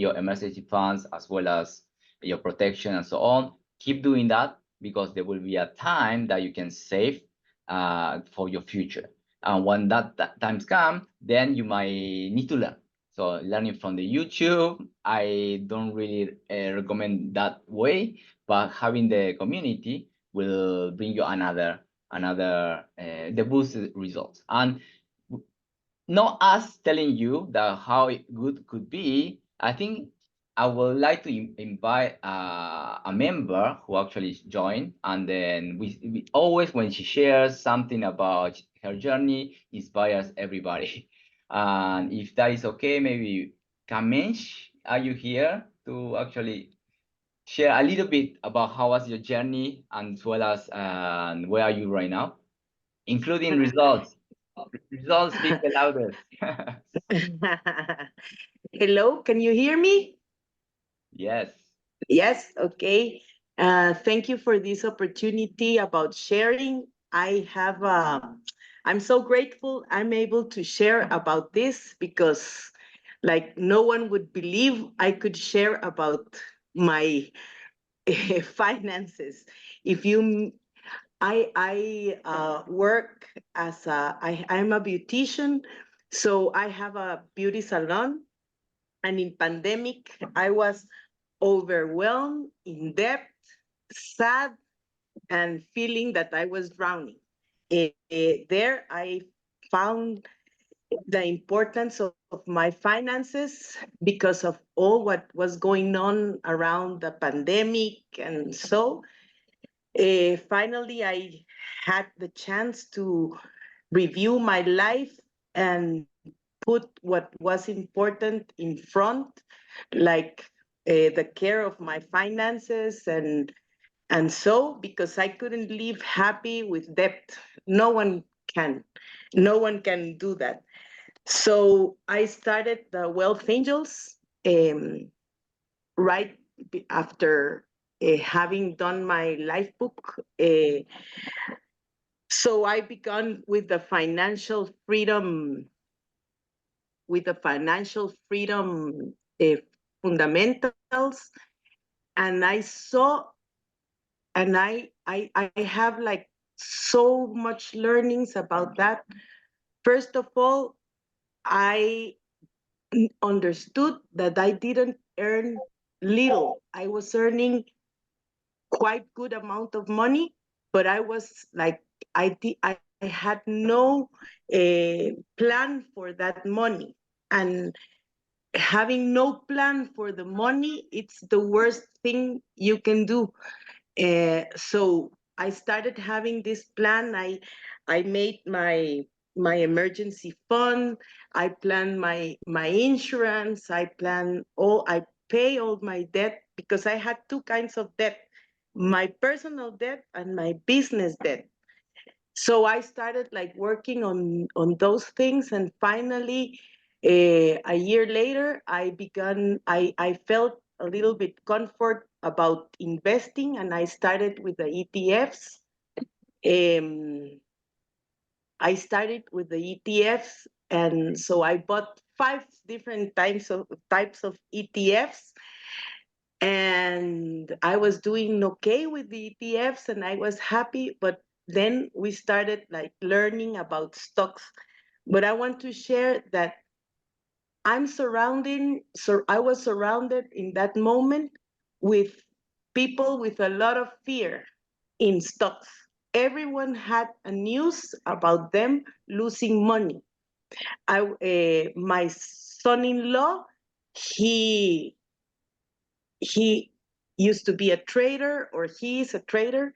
Speaker 1: your emergency funds as well as your protection and so on, keep doing that, because there will be a time that you can save for your future. And when that times come, then you might need to learn. So learning from the YouTube, I don't really recommend that way, but having the community will bring you another the boosted results. And not us telling you that how good could be. I think I would like to invite a member who actually joined, and then we always, when she shares something about her journey, inspires everybody. And if that is okay, maybe Kamensh, are you here to actually share a little bit about how was your journey, and as well as where are you right now, including results? Results speak the loudest.
Speaker 3: Hello, can you hear me?
Speaker 1: Yes.
Speaker 3: Yes, okay. Thank you for this opportunity about sharing. I'm so grateful I'm able to share about this, because like no one would believe I could share about my finances. I work I'm a beautician, so I have a beauty salon, and in pandemic I was overwhelmed, in debt, sad, and feeling that I was drowning. There I found the importance of my finances, because of all what was going on around the pandemic. And so finally I had the chance to review my life and put what was important in front, like the care of my finances. And so, because I couldn't live happy with debt, no one can do that. So I started the Wealth Angels right after having done my life book. So I began with the financial freedom fundamentals, and I saw, and I have like so much learnings about that. First of all, I understood that I didn't earn little. I was earning quite good amount of money, but I was like I had no plan for that money, and having no plan for the money, it's the worst thing you can do. So I started having this plan. I made my emergency fund. I planned my insurance. I pay all my debt, because I had two kinds of debt: my personal debt and my business debt. So I started like working on those things, and finally, a year later, I felt a little bit comfort about investing, and I started with the ETFs. I started with the ETFs, and so I bought 5 different types of ETFs, and I was doing okay with the ETFs, and I was happy. But then we started like learning about stocks. But I want to share that I was surrounded in that moment with people with a lot of fear in stocks. Everyone had a news about them losing money. My son-in-law, he used to be a trader, or he is a trader,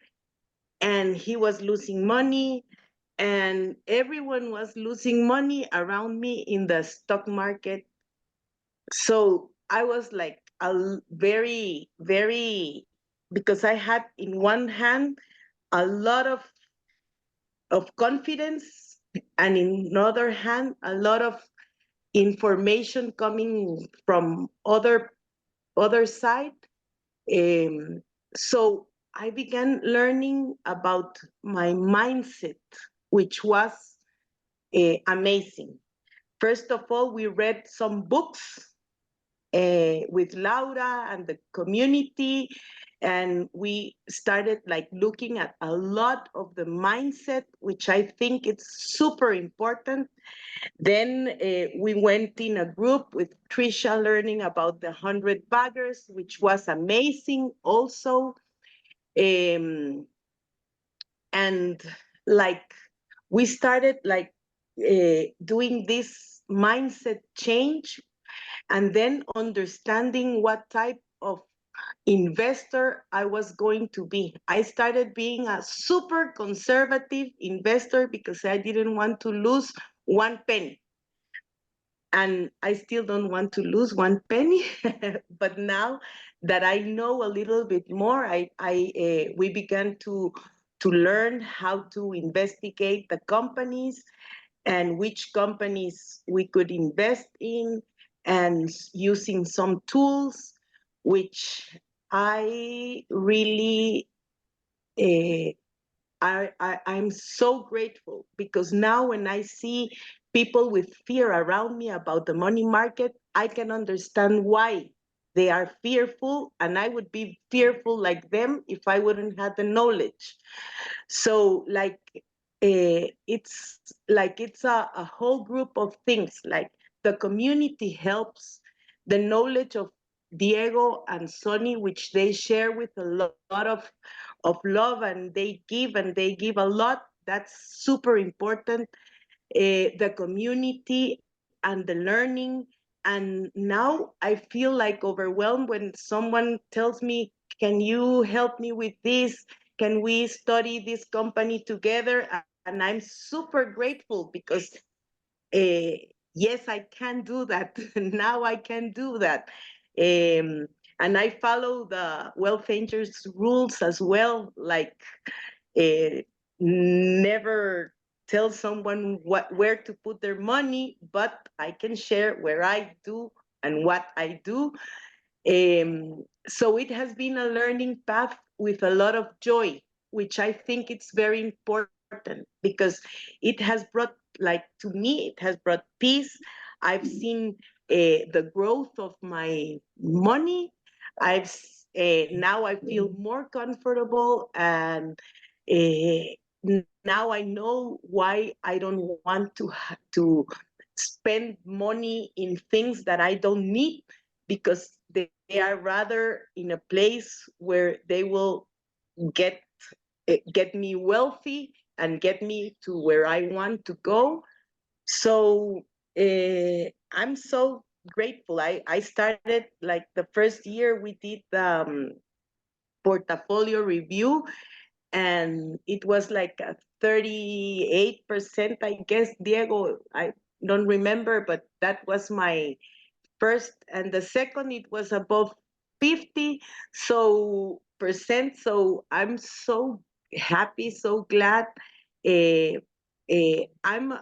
Speaker 3: and he was losing money, and everyone was losing money around me in the stock market. So I was like very, very, because I had in one hand a lot of confidence, and in another hand a lot of information coming from other side. So I began learning about my mindset, which was amazing. First of all, we read some books with Laura and the community, and we started like looking at a lot of the mindset, which I think it's super important. Then we went in a group with Trisha, learning about the 100 baggers, which was amazing also. And like we started like doing this mindset change, and then understanding what type of investor I was going to be. I started being a super conservative investor because I didn't want to lose 1 penny. And I still don't want to lose 1 penny. But now that I know a little bit more, we began to learn how to investigate the companies and which companies we could invest in, and using some tools, which I really, I'm so grateful, because now when I see people with fear around me about the money market, I can understand why they are fearful, and I would be fearful like them if I wouldn't have the knowledge. So like it's a whole group of things. Like the community helps, the knowledge of Diego and Sonny, which they share with a lot of love, and they give a lot. That's super important. The community and the learning. And now I feel like overwhelmed when someone tells me, can you help me with this? Can we study this company together? And I'm super grateful, because yes, I can do that. Now I can do that. And I follow the Wealth Angels rules as well, like never tell someone where to put their money, but I can share where I do and what I do. So it has been a learning path with a lot of joy, which I think it's very important, because it has brought, like to me, it has brought peace. I've seen the growth of my money. Now I feel more comfortable, and now I know why I don't want to spend money in things that I don't need, because they are rather in a place where they will get me wealthy and get me to where I want to go. So I'm so grateful. I started like the first year we did the portfolio review, and it was like a 38%, I guess, Diego. I don't remember, but that was my first. And the second, it was above 50 so percent. So I'm so happy, so glad. Uh, I'm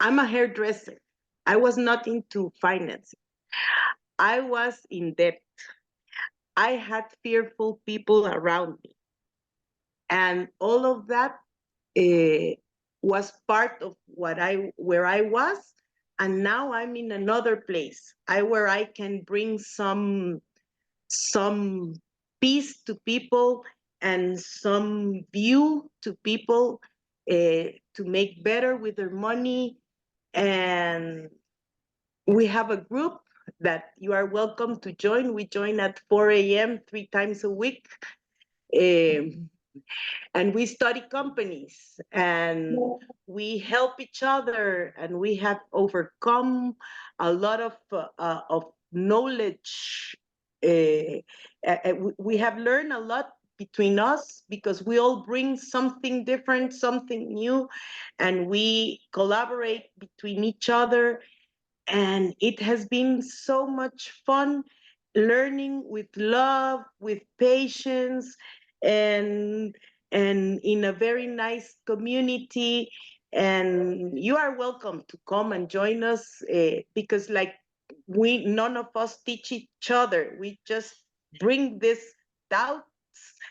Speaker 3: a hairdresser. I was not into finance. I was in debt. I had fearful people around me. And all of that was part of where I was. And now I'm in another place, where I can bring some peace to people and some view to people, to make better with their money. And we have a group that you are welcome to join. We join at 4 a.m. 3 times a week. And we study companies and we help each other, and we have overcome a lot of knowledge. We have learned a lot between us because we all bring something different, something new, and we collaborate between each other. And it has been so much fun learning with love, with patience, and in a very nice community. And you are welcome to come and join us, because like none of us teach each other. We just bring this doubts.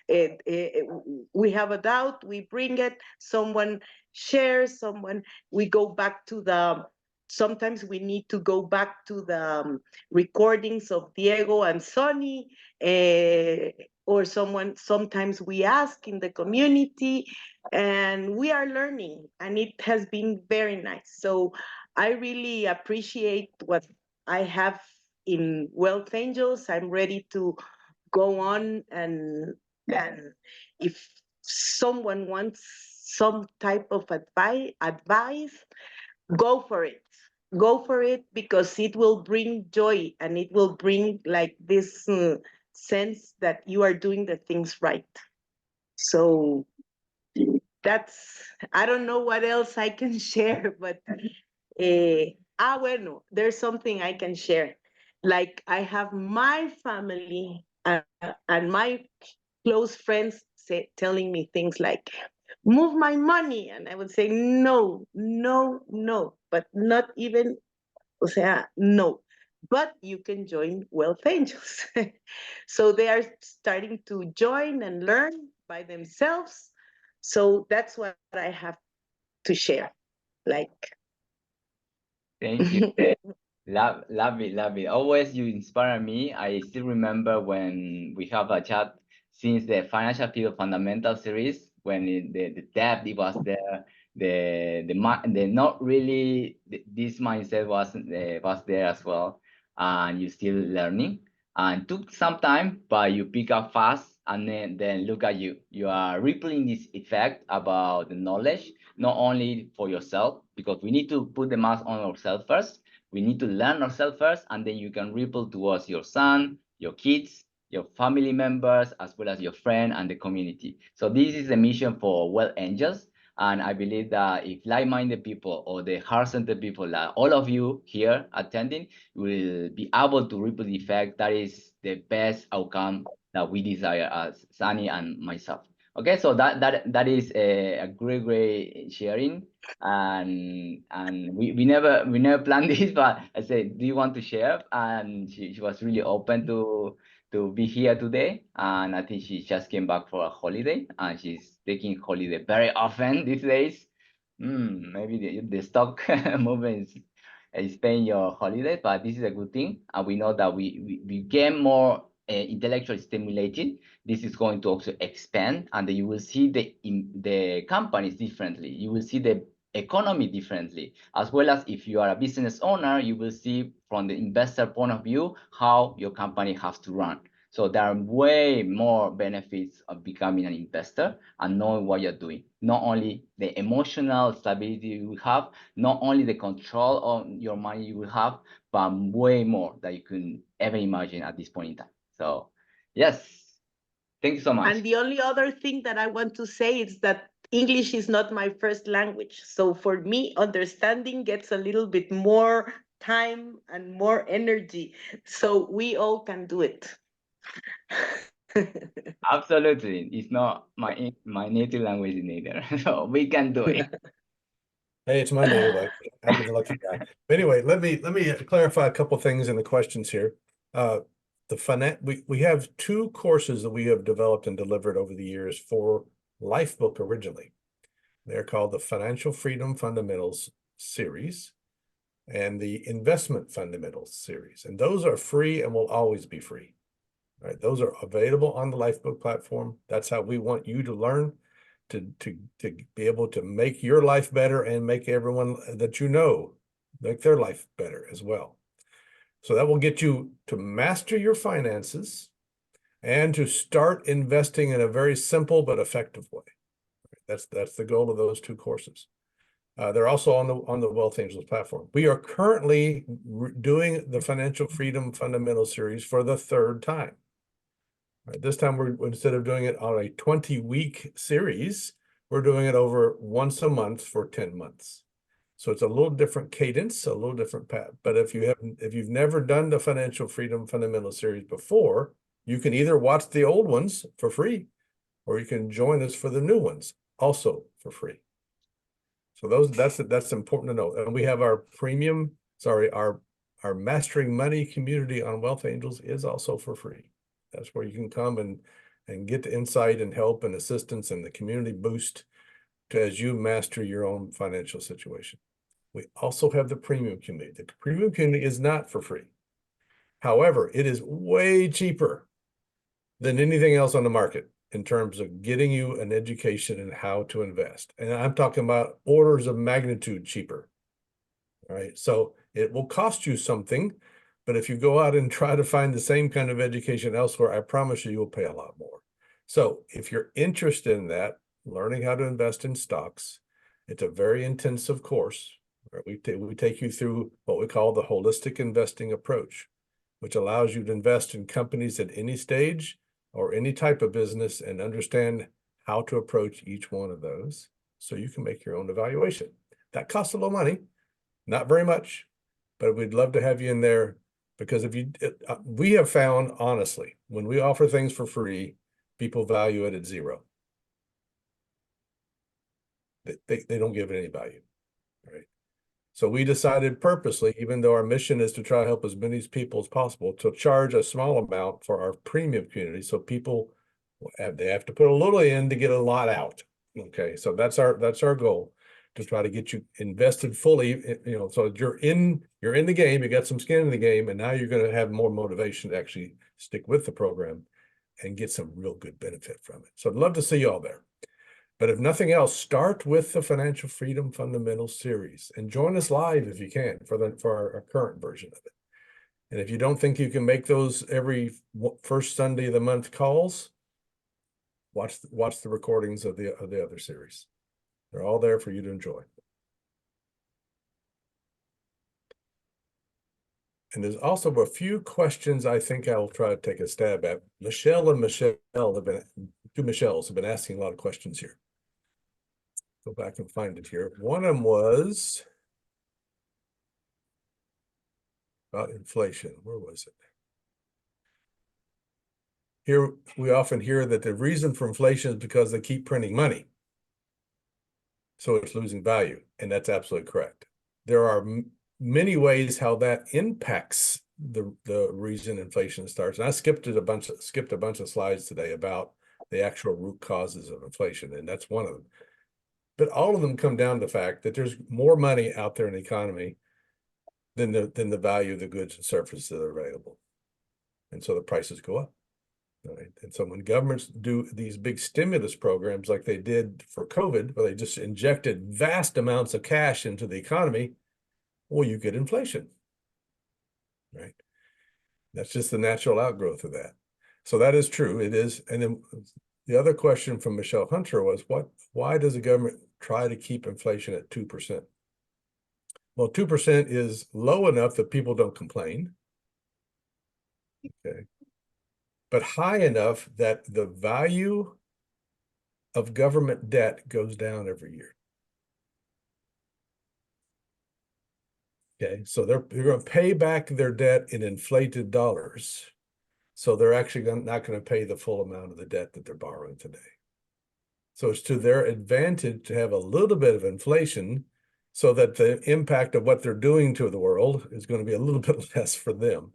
Speaker 3: We have a doubt, we bring it, someone shares, we go back to sometimes we need to go back to the recordings of Diego and Sonny, or sometimes we ask in the community, and we are learning, and it has been very nice. So I really appreciate what I have in Wealth Angels. I'm ready to go on, and if someone wants some type of advice, go for it. Go for it, because it will bring joy, and it will bring like this sense that you are doing the things right. So I don't know what else I can share, but bueno, there's something I can share. Like, I have my family and my close friends telling me things like, move my money. And I would say, no, no, no, but not even, no. But you can join Wealth Angels. So they are starting to join and learn by themselves. So that's what I have to share. Like,
Speaker 1: Thank you. Love it, love it. Always you inspire me. I still remember when we have a chat since the Financial Field Fundamental series, when the depth it was there, the not really this mindset was there as well, and you still learning. And took some time, but you pick up fast, and then look at you. You are rippling this effect about the knowledge, not only for yourself, because we need to put the mask on ourselves first. We need to learn ourselves first, and then you can ripple towards your son, your kids, your family members, as well as your friend and the community. So this is the mission for Wealth Angels. And I believe that if like-minded people or the heart-centered people, like all of you here attending, will be able to ripple the effect. That is the best outcome that we desire as Sunny and myself. Okay, so that is a great sharing. And we never planned this, but I said, do you want to share? And she was really open to be here today. And I think she just came back for a holiday, and she's taking holiday very often these days. Maybe the stock movement is paying your holiday, but this is a good thing. And we know that we became more intellectually stimulated. This is going to also expand, and you will see the companies differently. You will see the economy differently, as well as if you are a business owner, you will see from the investor point of view how your company has to run. So there are way more benefits of becoming an investor and knowing what you're doing. Not only the emotional stability you will have, not only the control of your money you will have, but way more that you can ever imagine at this point in time. So yes, thank you so much.
Speaker 3: And the only other thing that I want to say is that English is not my first language. So for me, understanding gets a little bit more time and more energy. So we all can do it.
Speaker 1: Absolutely. It's not my native language neither. So we can do it.
Speaker 2: Hey, it's my native language. I'm the lucky guy. But anyway, let me clarify a couple things in the questions here. We have two courses that we have developed and delivered over the years for Lifebook originally. They're called the Financial Freedom Fundamentals series and the Investment Fundamentals series. And those are free and will always be free. Right? Those are available on the Lifebook platform. That's how we want you to learn to be able to make your life better and make everyone that you know make their life better as well. So that will get you to master your finances and to start investing in a very simple but effective way. That's the goal of those two courses. They're also on the Wealth Angels platform. We are currently doing the Financial Freedom Fundamental series for the third time. Right, this time we're instead of doing it on a 20-week series, we're doing it over once a month for 10 months. So it's a little different cadence, a little different path. But if you've never done the Financial Freedom Fundamental series before, you can either watch the old ones for free, or you can join us for the new ones also for free. So that's important to know. And we have our our Mastering Money community on Wealth Angels is also for free. That's where you can come and get the insight and help and assistance and the community boost as you master your own financial situation. We also have the premium community. The premium community is not for free. However, it is way cheaper than anything else on the market in terms of getting you an education in how to invest. And I'm talking about orders of magnitude cheaper. All right. So it will cost you something, but if you go out and try to find the same kind of education elsewhere, I promise you, you'll pay a lot more. So if you're interested in that, learning how to invest in stocks, it's a very intensive course. Right? We take you through what we call the holistic investing approach, which allows you to invest in companies at any stage or any type of business and understand how to approach each one of those so you can make your own evaluation. That costs a little money, not very much, but we'd love to have you in there because we have found, honestly, when we offer things for free, people value it at zero. They don't give it any value, right? So we decided purposely, even though our mission is to try to help as many people as possible, to charge a small amount for our premium community. So people, they have to put a little in to get a lot out. Okay, so that's our goal, to try to get you invested fully. So you're in the game, you got some skin in the game, and now you're going to have more motivation to actually stick with the program and get some real good benefit from it. So I'd love to see you all there. But if nothing else, start with the Financial Freedom Fundamentals series and join us live if you can for our current version of it. And if you don't think you can make those every first Sunday of the month calls, watch the recordings of the other series. They're all there for you to enjoy. And there's also a few questions I think I'll try to take a stab at. Michelle and Michelle two Michelles have been asking a lot of questions here. Go back and find it here. One of them was about inflation. Where was it? Here, we often hear that the reason for inflation is because they keep printing money. So it's losing value. And that's absolutely correct. There are many ways how that impacts the reason inflation starts. And I skipped a bunch of slides today about the actual root causes of inflation, and that's one of them. But all of them come down to the fact that there's more money out there in the economy than the value of the goods and services that are available. And so the prices go up. Right? And so when governments do these big stimulus programs like they did for COVID, where they just injected vast amounts of cash into the economy, well, you get inflation. Right? That's just the natural outgrowth of that. So that is true. It is. And then the other question from Michelle Hunter was, why does the government try to keep inflation at 2%? Well, 2% is low enough that people don't complain. Okay. But high enough that the value of government debt goes down every year. Okay, so they're going to pay back their debt in inflated dollars. So they're actually not going to pay the full amount of the debt that they're borrowing today. So it's to their advantage to have a little bit of inflation so that the impact of what they're doing to the world is going to be a little bit less for them.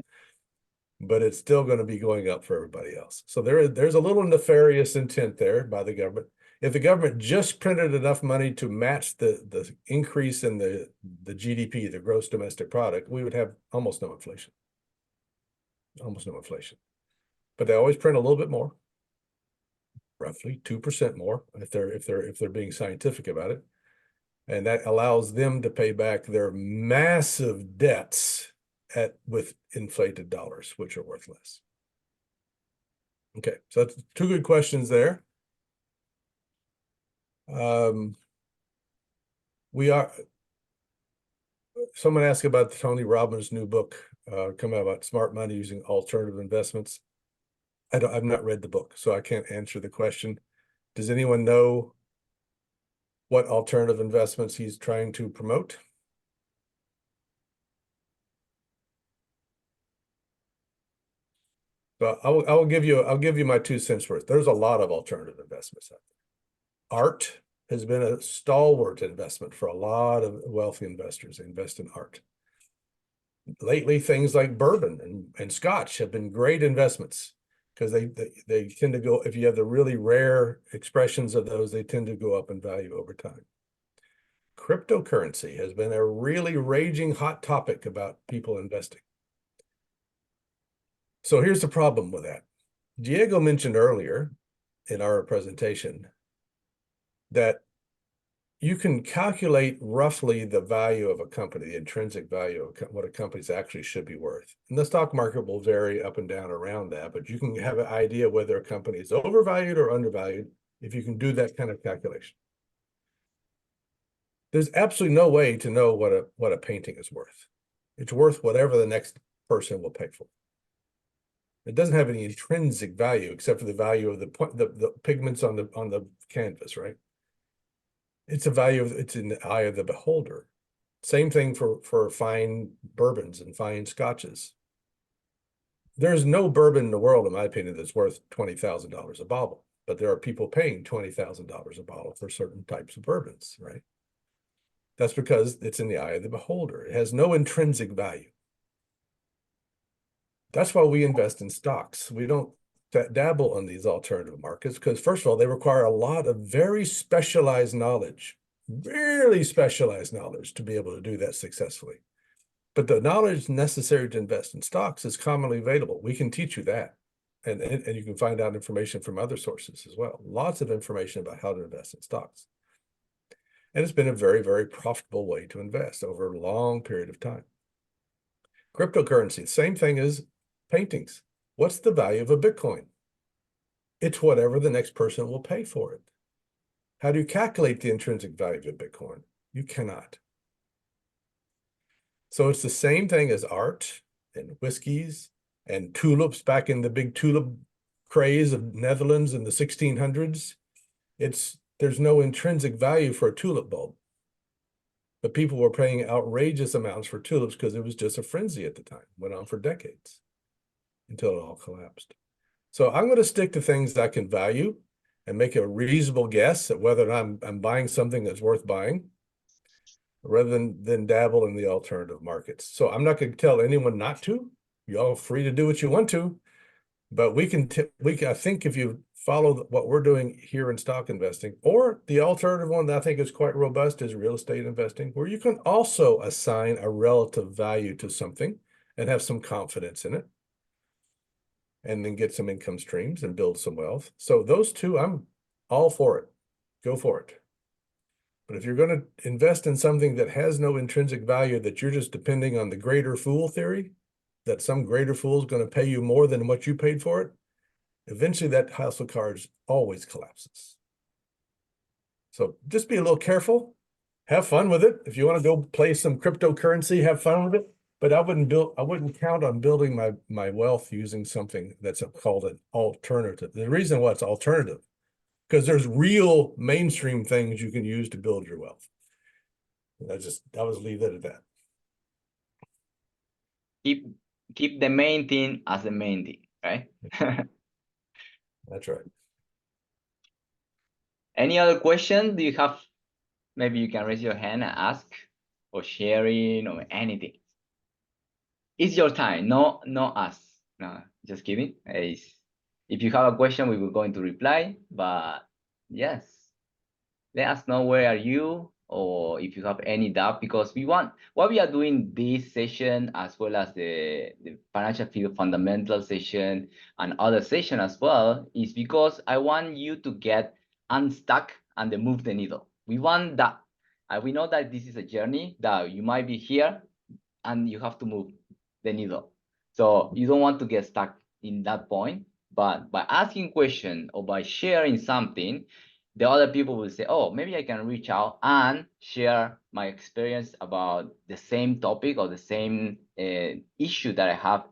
Speaker 2: But it's still going to be going up for everybody else. So there's a little nefarious intent there by the government. If the government just printed enough money to match the increase in the GDP, the gross domestic product, we would have almost no inflation. Almost no inflation. But they always print a little bit more, roughly 2% more if they're being scientific about it. And that allows them to pay back their massive debts with inflated dollars, which are worth less. Okay, so that's two good questions there. Someone asked about Tony Robbins' new book coming out about smart money using alternative investments. I've not read the book, so I can't answer the question. Does anyone know what alternative investments he's trying to promote? So I'll give you my 2 cents worth. There's a lot of alternative investments out there. Art has been a stalwart investment for a lot of wealthy investors. They invest in art. Lately, things like bourbon and scotch have been great investments because they tend to go, if you have the really rare expressions of those, they tend to go up in value over time. Cryptocurrency has been a really raging hot topic about people investing. So here's the problem with that. Diego mentioned earlier in our presentation that you can calculate roughly the value of a company, the intrinsic value of what a company's actually should be worth. And the stock market will vary up and down around that, but you can have an idea whether a company is overvalued or undervalued if you can do that kind of calculation. There's absolutely no way to know what a painting is worth. It's worth whatever the next person will pay for it. It doesn't have any intrinsic value except for the value of the pigments on the canvas, right? It's a value it's in the eye of the beholder. Same thing for fine bourbons and fine scotches. There's no bourbon in the world, in my opinion, that's worth $20,000 a bottle, but there are people paying $20,000 a bottle for certain types of bourbons, right? That's because it's in the eye of the beholder. It has no intrinsic value. That's why we invest in stocks. We don't dabble in these alternative markets because, first of all, they require a lot of very specialized knowledge, really specialized knowledge to be able to do that successfully. But the knowledge necessary to invest in stocks is commonly available. We can teach you that. And you can find out information from other sources as well. Lots of information about how to invest in stocks. And it's been a very, very profitable way to invest over a long period of time. Cryptocurrency, same thing as paintings. What's the value of a Bitcoin? It's whatever the next person will pay for it. How do you calculate the intrinsic value of a Bitcoin? You cannot. So it's the same thing as art and whiskeys and tulips back in the big tulip craze of Netherlands in the 1600s. There's no intrinsic value for a tulip bulb. But people were paying outrageous amounts for tulips because it was just a frenzy at the time. Went on for decades until it all collapsed. So I'm going to stick to things that I can value and make a reasonable guess at whether I'm buying something that's worth buying, rather than dabble in the alternative markets. So I'm not going to tell anyone not to. You're all free to do what you want to, but I think if you follow what we're doing here in stock investing, or the alternative one that I think is quite robust is real estate investing, where you can also assign a relative value to something and have some confidence in it, and then get some income streams and build some wealth. So those two, I'm all for it. Go for it. But if you're going to invest in something that has no intrinsic value, that you're just depending on the greater fool theory, that some greater fool is going to pay you more than what you paid for it, eventually that house of cards always collapses. So just be a little careful, have fun with it. If you want to go play some cryptocurrency, have fun with it. But I wouldn't count on building my wealth using something that's called an alternative. The reason why it's alternative, because there's real mainstream things you can use to build your wealth. I was leave it at that.
Speaker 1: Keep the main thing as the main thing, right?
Speaker 2: That's right.
Speaker 1: Any other questions? Do you have? Maybe you can raise your hand and ask, or sharing, or anything. It's your time, no us. No, just kidding. If you have a question, we will going to reply. But yes, let us know where are you, or if you have any doubt, because what we are doing this session, as well as the financial field fundamental session and other session as well, is because I want you to get unstuck and then move the needle. We want that. We know that this is a journey that you might be here and you have to move the needle. So you don't want to get stuck in that point, but by asking question or by sharing something, the other people will say, oh, maybe I can reach out and share my experience about the same topic or the same issue that I have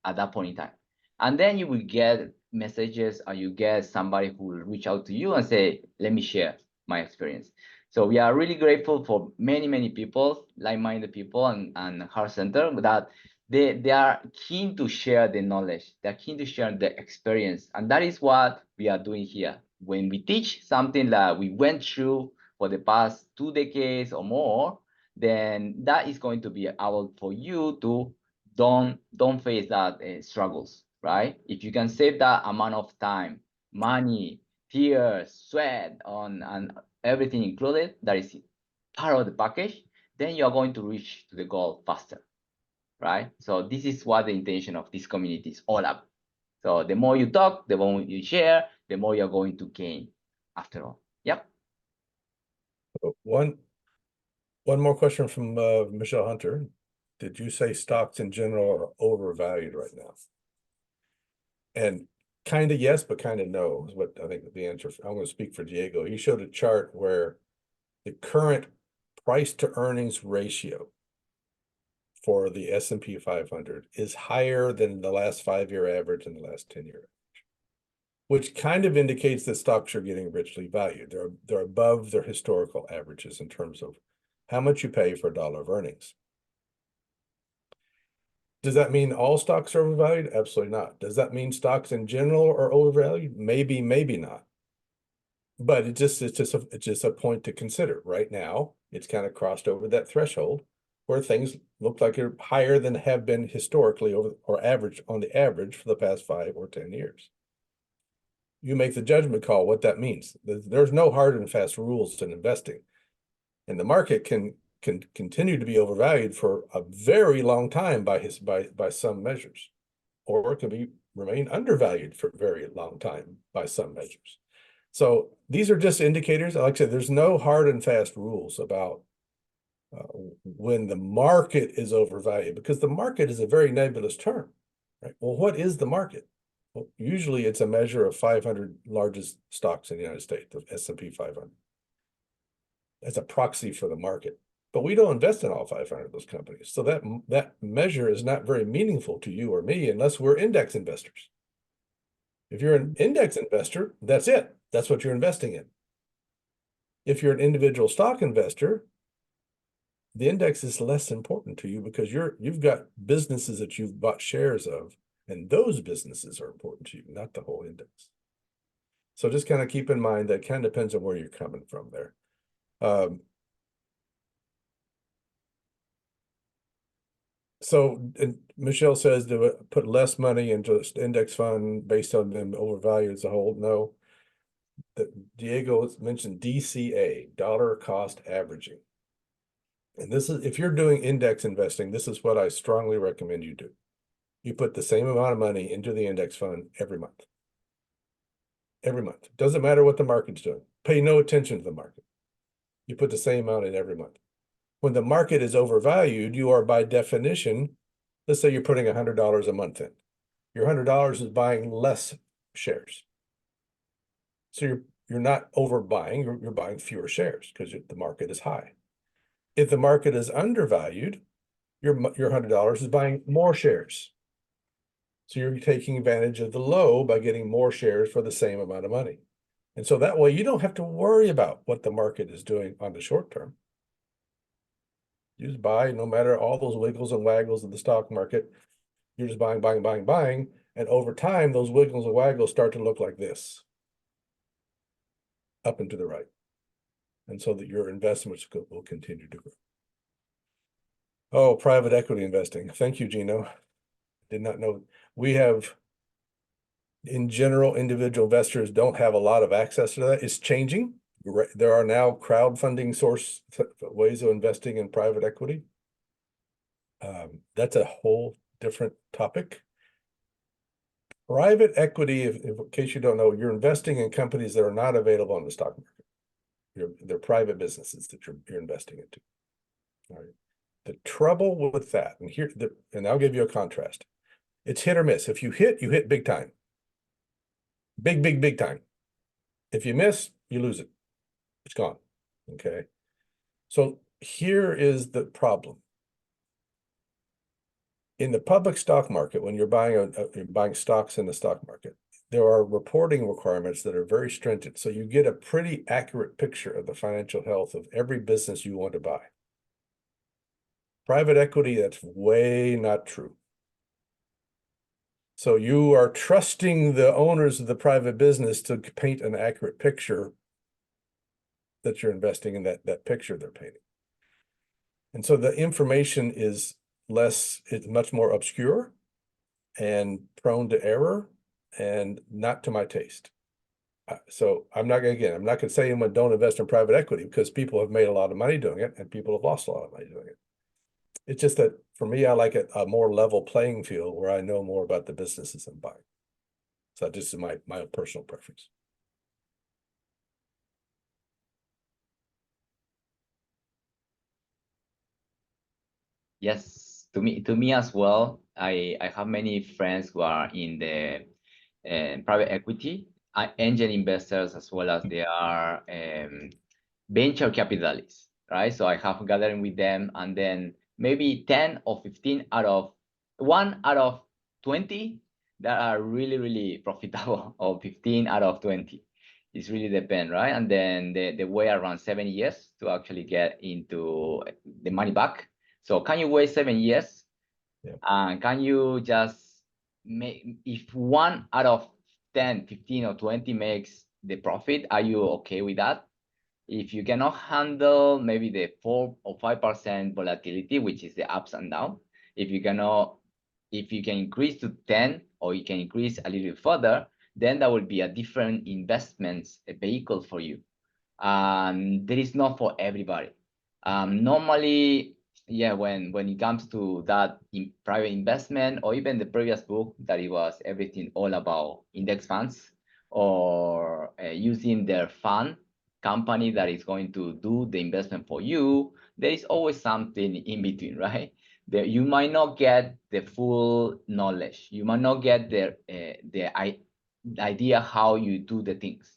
Speaker 1: at that point in time. And then you will get messages, or you get somebody who will reach out to you and say, let me share my experience. So we are really grateful for many people, like-minded people and Heart Center, that they are keen to share the knowledge. They're keen to share the experience. And that is what we are doing here. When we teach something that we went through for the past 2 decades or more, then that is going to be able for you to don't face that struggles, right? If you can save that amount of time, money, tears, sweat and everything included, that is part of the package, then you are going to reach to the goal faster, right? So this is what the intention of this community is all about. So the more you talk, the more you share, the more you're going to gain after all. Yep.
Speaker 2: One more question from Michelle Hunter. Did you say stocks in general are overvalued right now? And kind of yes, but kind of no is what I think the answer. I'm going to speak for Diego. He showed a chart where the current price to earnings ratio for the S&P 500 is higher than the last 5-year average and the last 10-year average, which kind of indicates that stocks are getting richly valued. They're above their historical averages in terms of how much you pay for a dollar of earnings. Does that mean all stocks are overvalued? Absolutely not. Does that mean stocks in general are overvalued? Maybe, maybe not. But it's just a point to consider. Right now, it's kind of crossed over that threshold where things look like they're higher than have been historically over or average on the average for the past 5 or 10 years. You make the judgment call what that means. There's no hard and fast rules in investing, and the market can continue to be overvalued for a very long time by some measures, or it can remain undervalued for a very long time by some measures. So these are just indicators. Like I said, there's no hard and fast rules about when the market is overvalued, because the market is a very nebulous term, right? Well, what is the market? Well, usually it's a measure of 500 largest stocks in the United States, the S&P 500. As a proxy for the market. But we don't invest in all 500 of those companies. So that measure is not very meaningful to you or me unless we're index investors. If you're an index investor, that's it. That's what you're investing in. If you're an individual stock investor, the index is less important to you because you've got businesses that you've bought shares of, and those businesses are important to you, not the whole index. So just kind of keep in mind that kind of depends on where you're coming from there. So Michelle says to put less money into index fund based on them overvalued as a whole. No. Diego mentioned DCA, dollar cost averaging. And this is, if you're doing index investing, this is what I strongly recommend you do. You put the same amount of money into the index fund every month. Every month. Doesn't matter what the market's doing. Pay no attention to the market. You put the same amount in every month. When the market is overvalued, you are by definition, let's say you're putting $100 a month in. Your $100 is buying less shares. So you're not overbuying, you're buying fewer shares because the market is high. If the market is undervalued, your $100 is buying more shares. So you're taking advantage of the low by getting more shares for the same amount of money. And so that way you don't have to worry about what the market is doing on the short term. You just buy, no matter all those wiggles and waggles of the stock market, you're just buying, buying, buying, buying. And over time, those wiggles and waggles start to look like this, up and to the right. And so that your investments will continue to grow. Oh, private equity investing. Thank you, Gino. Did not know. We have, in general, individual investors don't have a lot of access to that. It's changing. There are now crowdfunding source ways of investing in private equity. That's a whole different topic. Private equity, in case you don't know, you're investing in companies that are not available on the stock market. They're private businesses that you're investing into. All right. The trouble with that, and I'll give you a contrast. It's hit or miss. If you hit big time. Big time. If you miss, you lose it. It's gone. Okay. So here is the problem. In the public stock market, when you're buying stocks in the stock market, there are reporting requirements that are very stringent. So you get a pretty accurate picture of the financial health of every business you want to buy. Private equity, that's way not true. So you are trusting the owners of the private business to paint an accurate picture that you're investing in that picture they're painting. And so the information is it's much more obscure and prone to error and not to my taste. So I'm not going to say anyone don't invest in private equity, because people have made a lot of money doing it and people have lost a lot of money doing it. It's just that for me, I like a more level playing field where I know more about the businesses I'm buying. So that just is my personal preference.
Speaker 1: Yes, to me as well. I have many friends who are in the private equity, angel investors, as well as they are venture capitalists, right? So I have gathering with them, and then maybe 10 or 15 one out of 20 that are really profitable, or 15 out of 20. It's really depend, right? And then they wait around 7 years to actually get into the money back. So can you wait 7 years?
Speaker 2: Yeah.
Speaker 1: And can you just make, if 1 out of 10, 15 or 20 makes the profit, are you okay with that? If you cannot handle maybe the 4 or 5% volatility, which is the ups and downs, if you can increase to 10, or you can increase a little further, then that will be a different investments vehicle for you. There is not for everybody. Normally, yeah, when it comes to that in private investment, or even the previous book that it was everything all about index funds, or using their fund company that is going to do the investment for you, there is always something in between, right? You might not get the full knowledge. You might not get the idea how you do the things.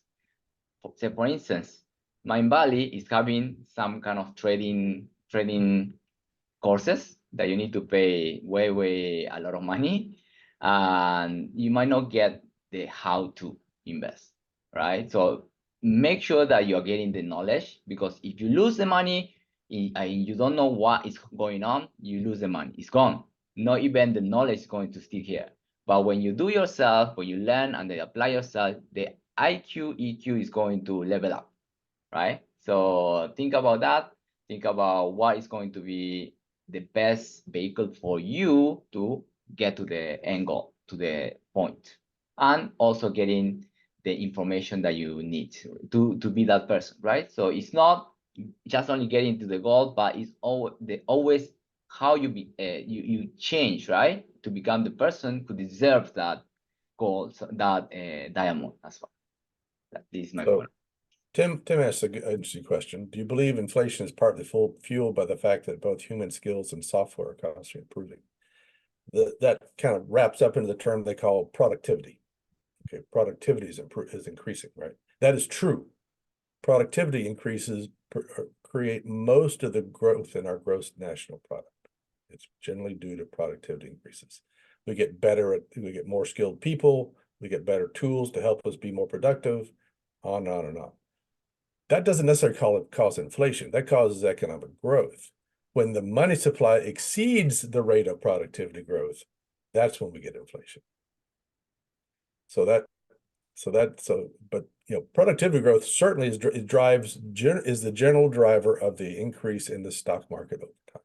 Speaker 1: So for instance, Mindvalley is having some kind of trading courses that you need to pay way a lot of money, and you might not get the how to invest, right? So make sure that you're getting the knowledge, because if you lose the money and you don't know what is going on, you lose the money. It's gone. Not even the knowledge is going to stick here. But when you do yourself, when you learn and then apply yourself, the IQ, EQ is going to level up, right? So think about that. Think about what is going to be the best vehicle for you to get to the end goal, to the point, and also getting the information that you need to be that person, right? So it's not just only getting to the goal, but it's always how you you change, right, to become the person who deserves that goal, that diamond as well. This is my point.
Speaker 2: Tim asked an interesting question. Do you believe inflation is partly fueled by the fact that both human skills and software are constantly improving? That kind of wraps up into the term they call productivity. Okay, productivity is increasing, right? That is true. Productivity increases create most of the growth in our gross national product. It's generally due to productivity increases. We get we get more skilled people, we get better tools to help us be more productive, on and on and on. That doesn't necessarily cause inflation. That causes economic growth. When the money supply exceeds the rate of productivity growth, that's when we get inflation. But productivity growth certainly is the general driver of the increase in the stock market over time.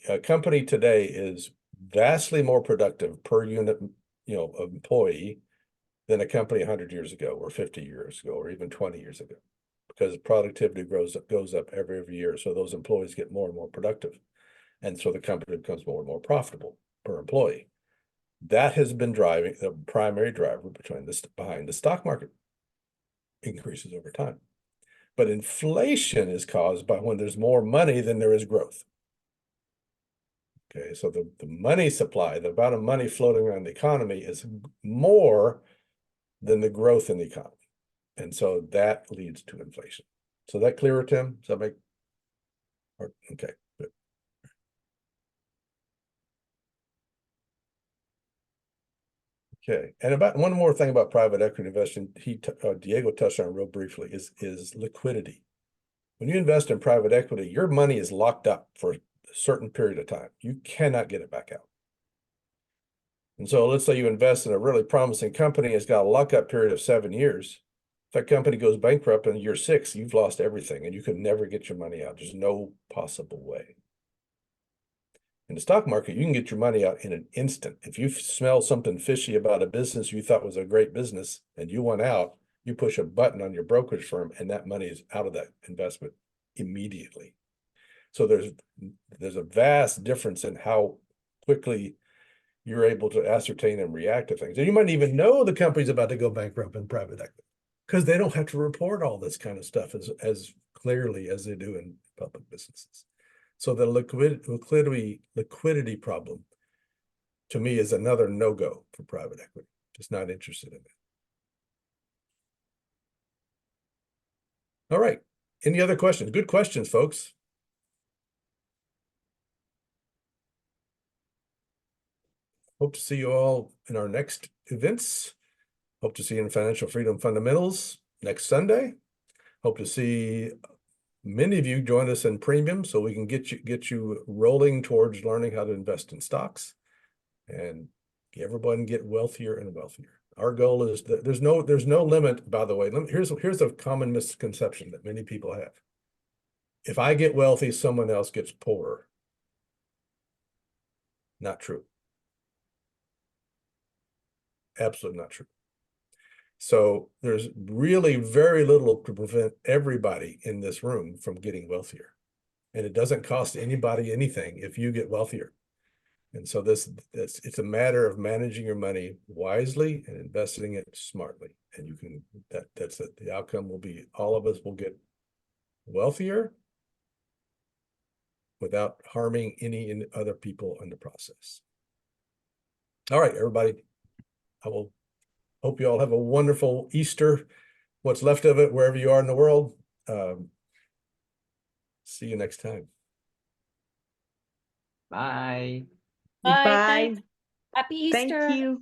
Speaker 2: A company today is vastly more productive per unit, employee than a company 100 years ago or 50 years ago or even 20 years ago, because productivity goes up every year. So those employees get more and more productive. And so the company becomes more and more profitable per employee. That has been driving the primary driver behind the stock market increases over time. But inflation is caused by when there's more money than there is growth. Okay, so the money supply, the amount of money floating around the economy is more than the growth in the economy. And so that leads to inflation. So that clearer, Tim? Does that make? Okay, good. Okay, and about one more thing about private equity investing, Diego touched on real briefly, is liquidity. When you invest in private equity, your money is locked up for a certain period of time. You cannot get it back out. And so let's say you invest in a really promising company, it's got a lockup period of 7 years. If that company goes bankrupt in year 6, you've lost everything and you can never get your money out. There's no possible way. In the stock market, you can get your money out in an instant. If you smell something fishy about a business you thought was a great business and you want out, you push a button on your brokerage firm and that money is out of that investment immediately. So there's a vast difference in how quickly you're able to ascertain and react to things. And you might even know the company's about to go bankrupt in private equity because they don't have to report all this kind of stuff as clearly as they do in public businesses. So the liquidity problem, to me, is another no-go for private equity. Just not interested in it. All right. Any other questions? Good questions, folks. Hope to see you all in our next events. Hope to see you in Financial Freedom Fundamentals next Sunday. Hope to see many of you join us in Premium so we can get you rolling towards learning how to invest in stocks and everybody get wealthier and wealthier. Our goal is that there's no limit, by the way. Here's a common misconception that many people have. If I get wealthy, someone else gets poorer. Not true. Absolutely not true. So there's really very little to prevent everybody in this room from getting wealthier. And it doesn't cost anybody anything if you get wealthier. And so it's a matter of managing your money wisely and investing it smartly. And you can, that's it. The outcome will be all of us will get wealthier without harming any other people in the process. All right, everybody. I will hope you all have a wonderful Easter, what's left of it, wherever you are in the world. See you next time.
Speaker 1: Bye.
Speaker 4: Bye.
Speaker 3: Bye.
Speaker 4: Thanks. Happy Easter.
Speaker 3: Thank you.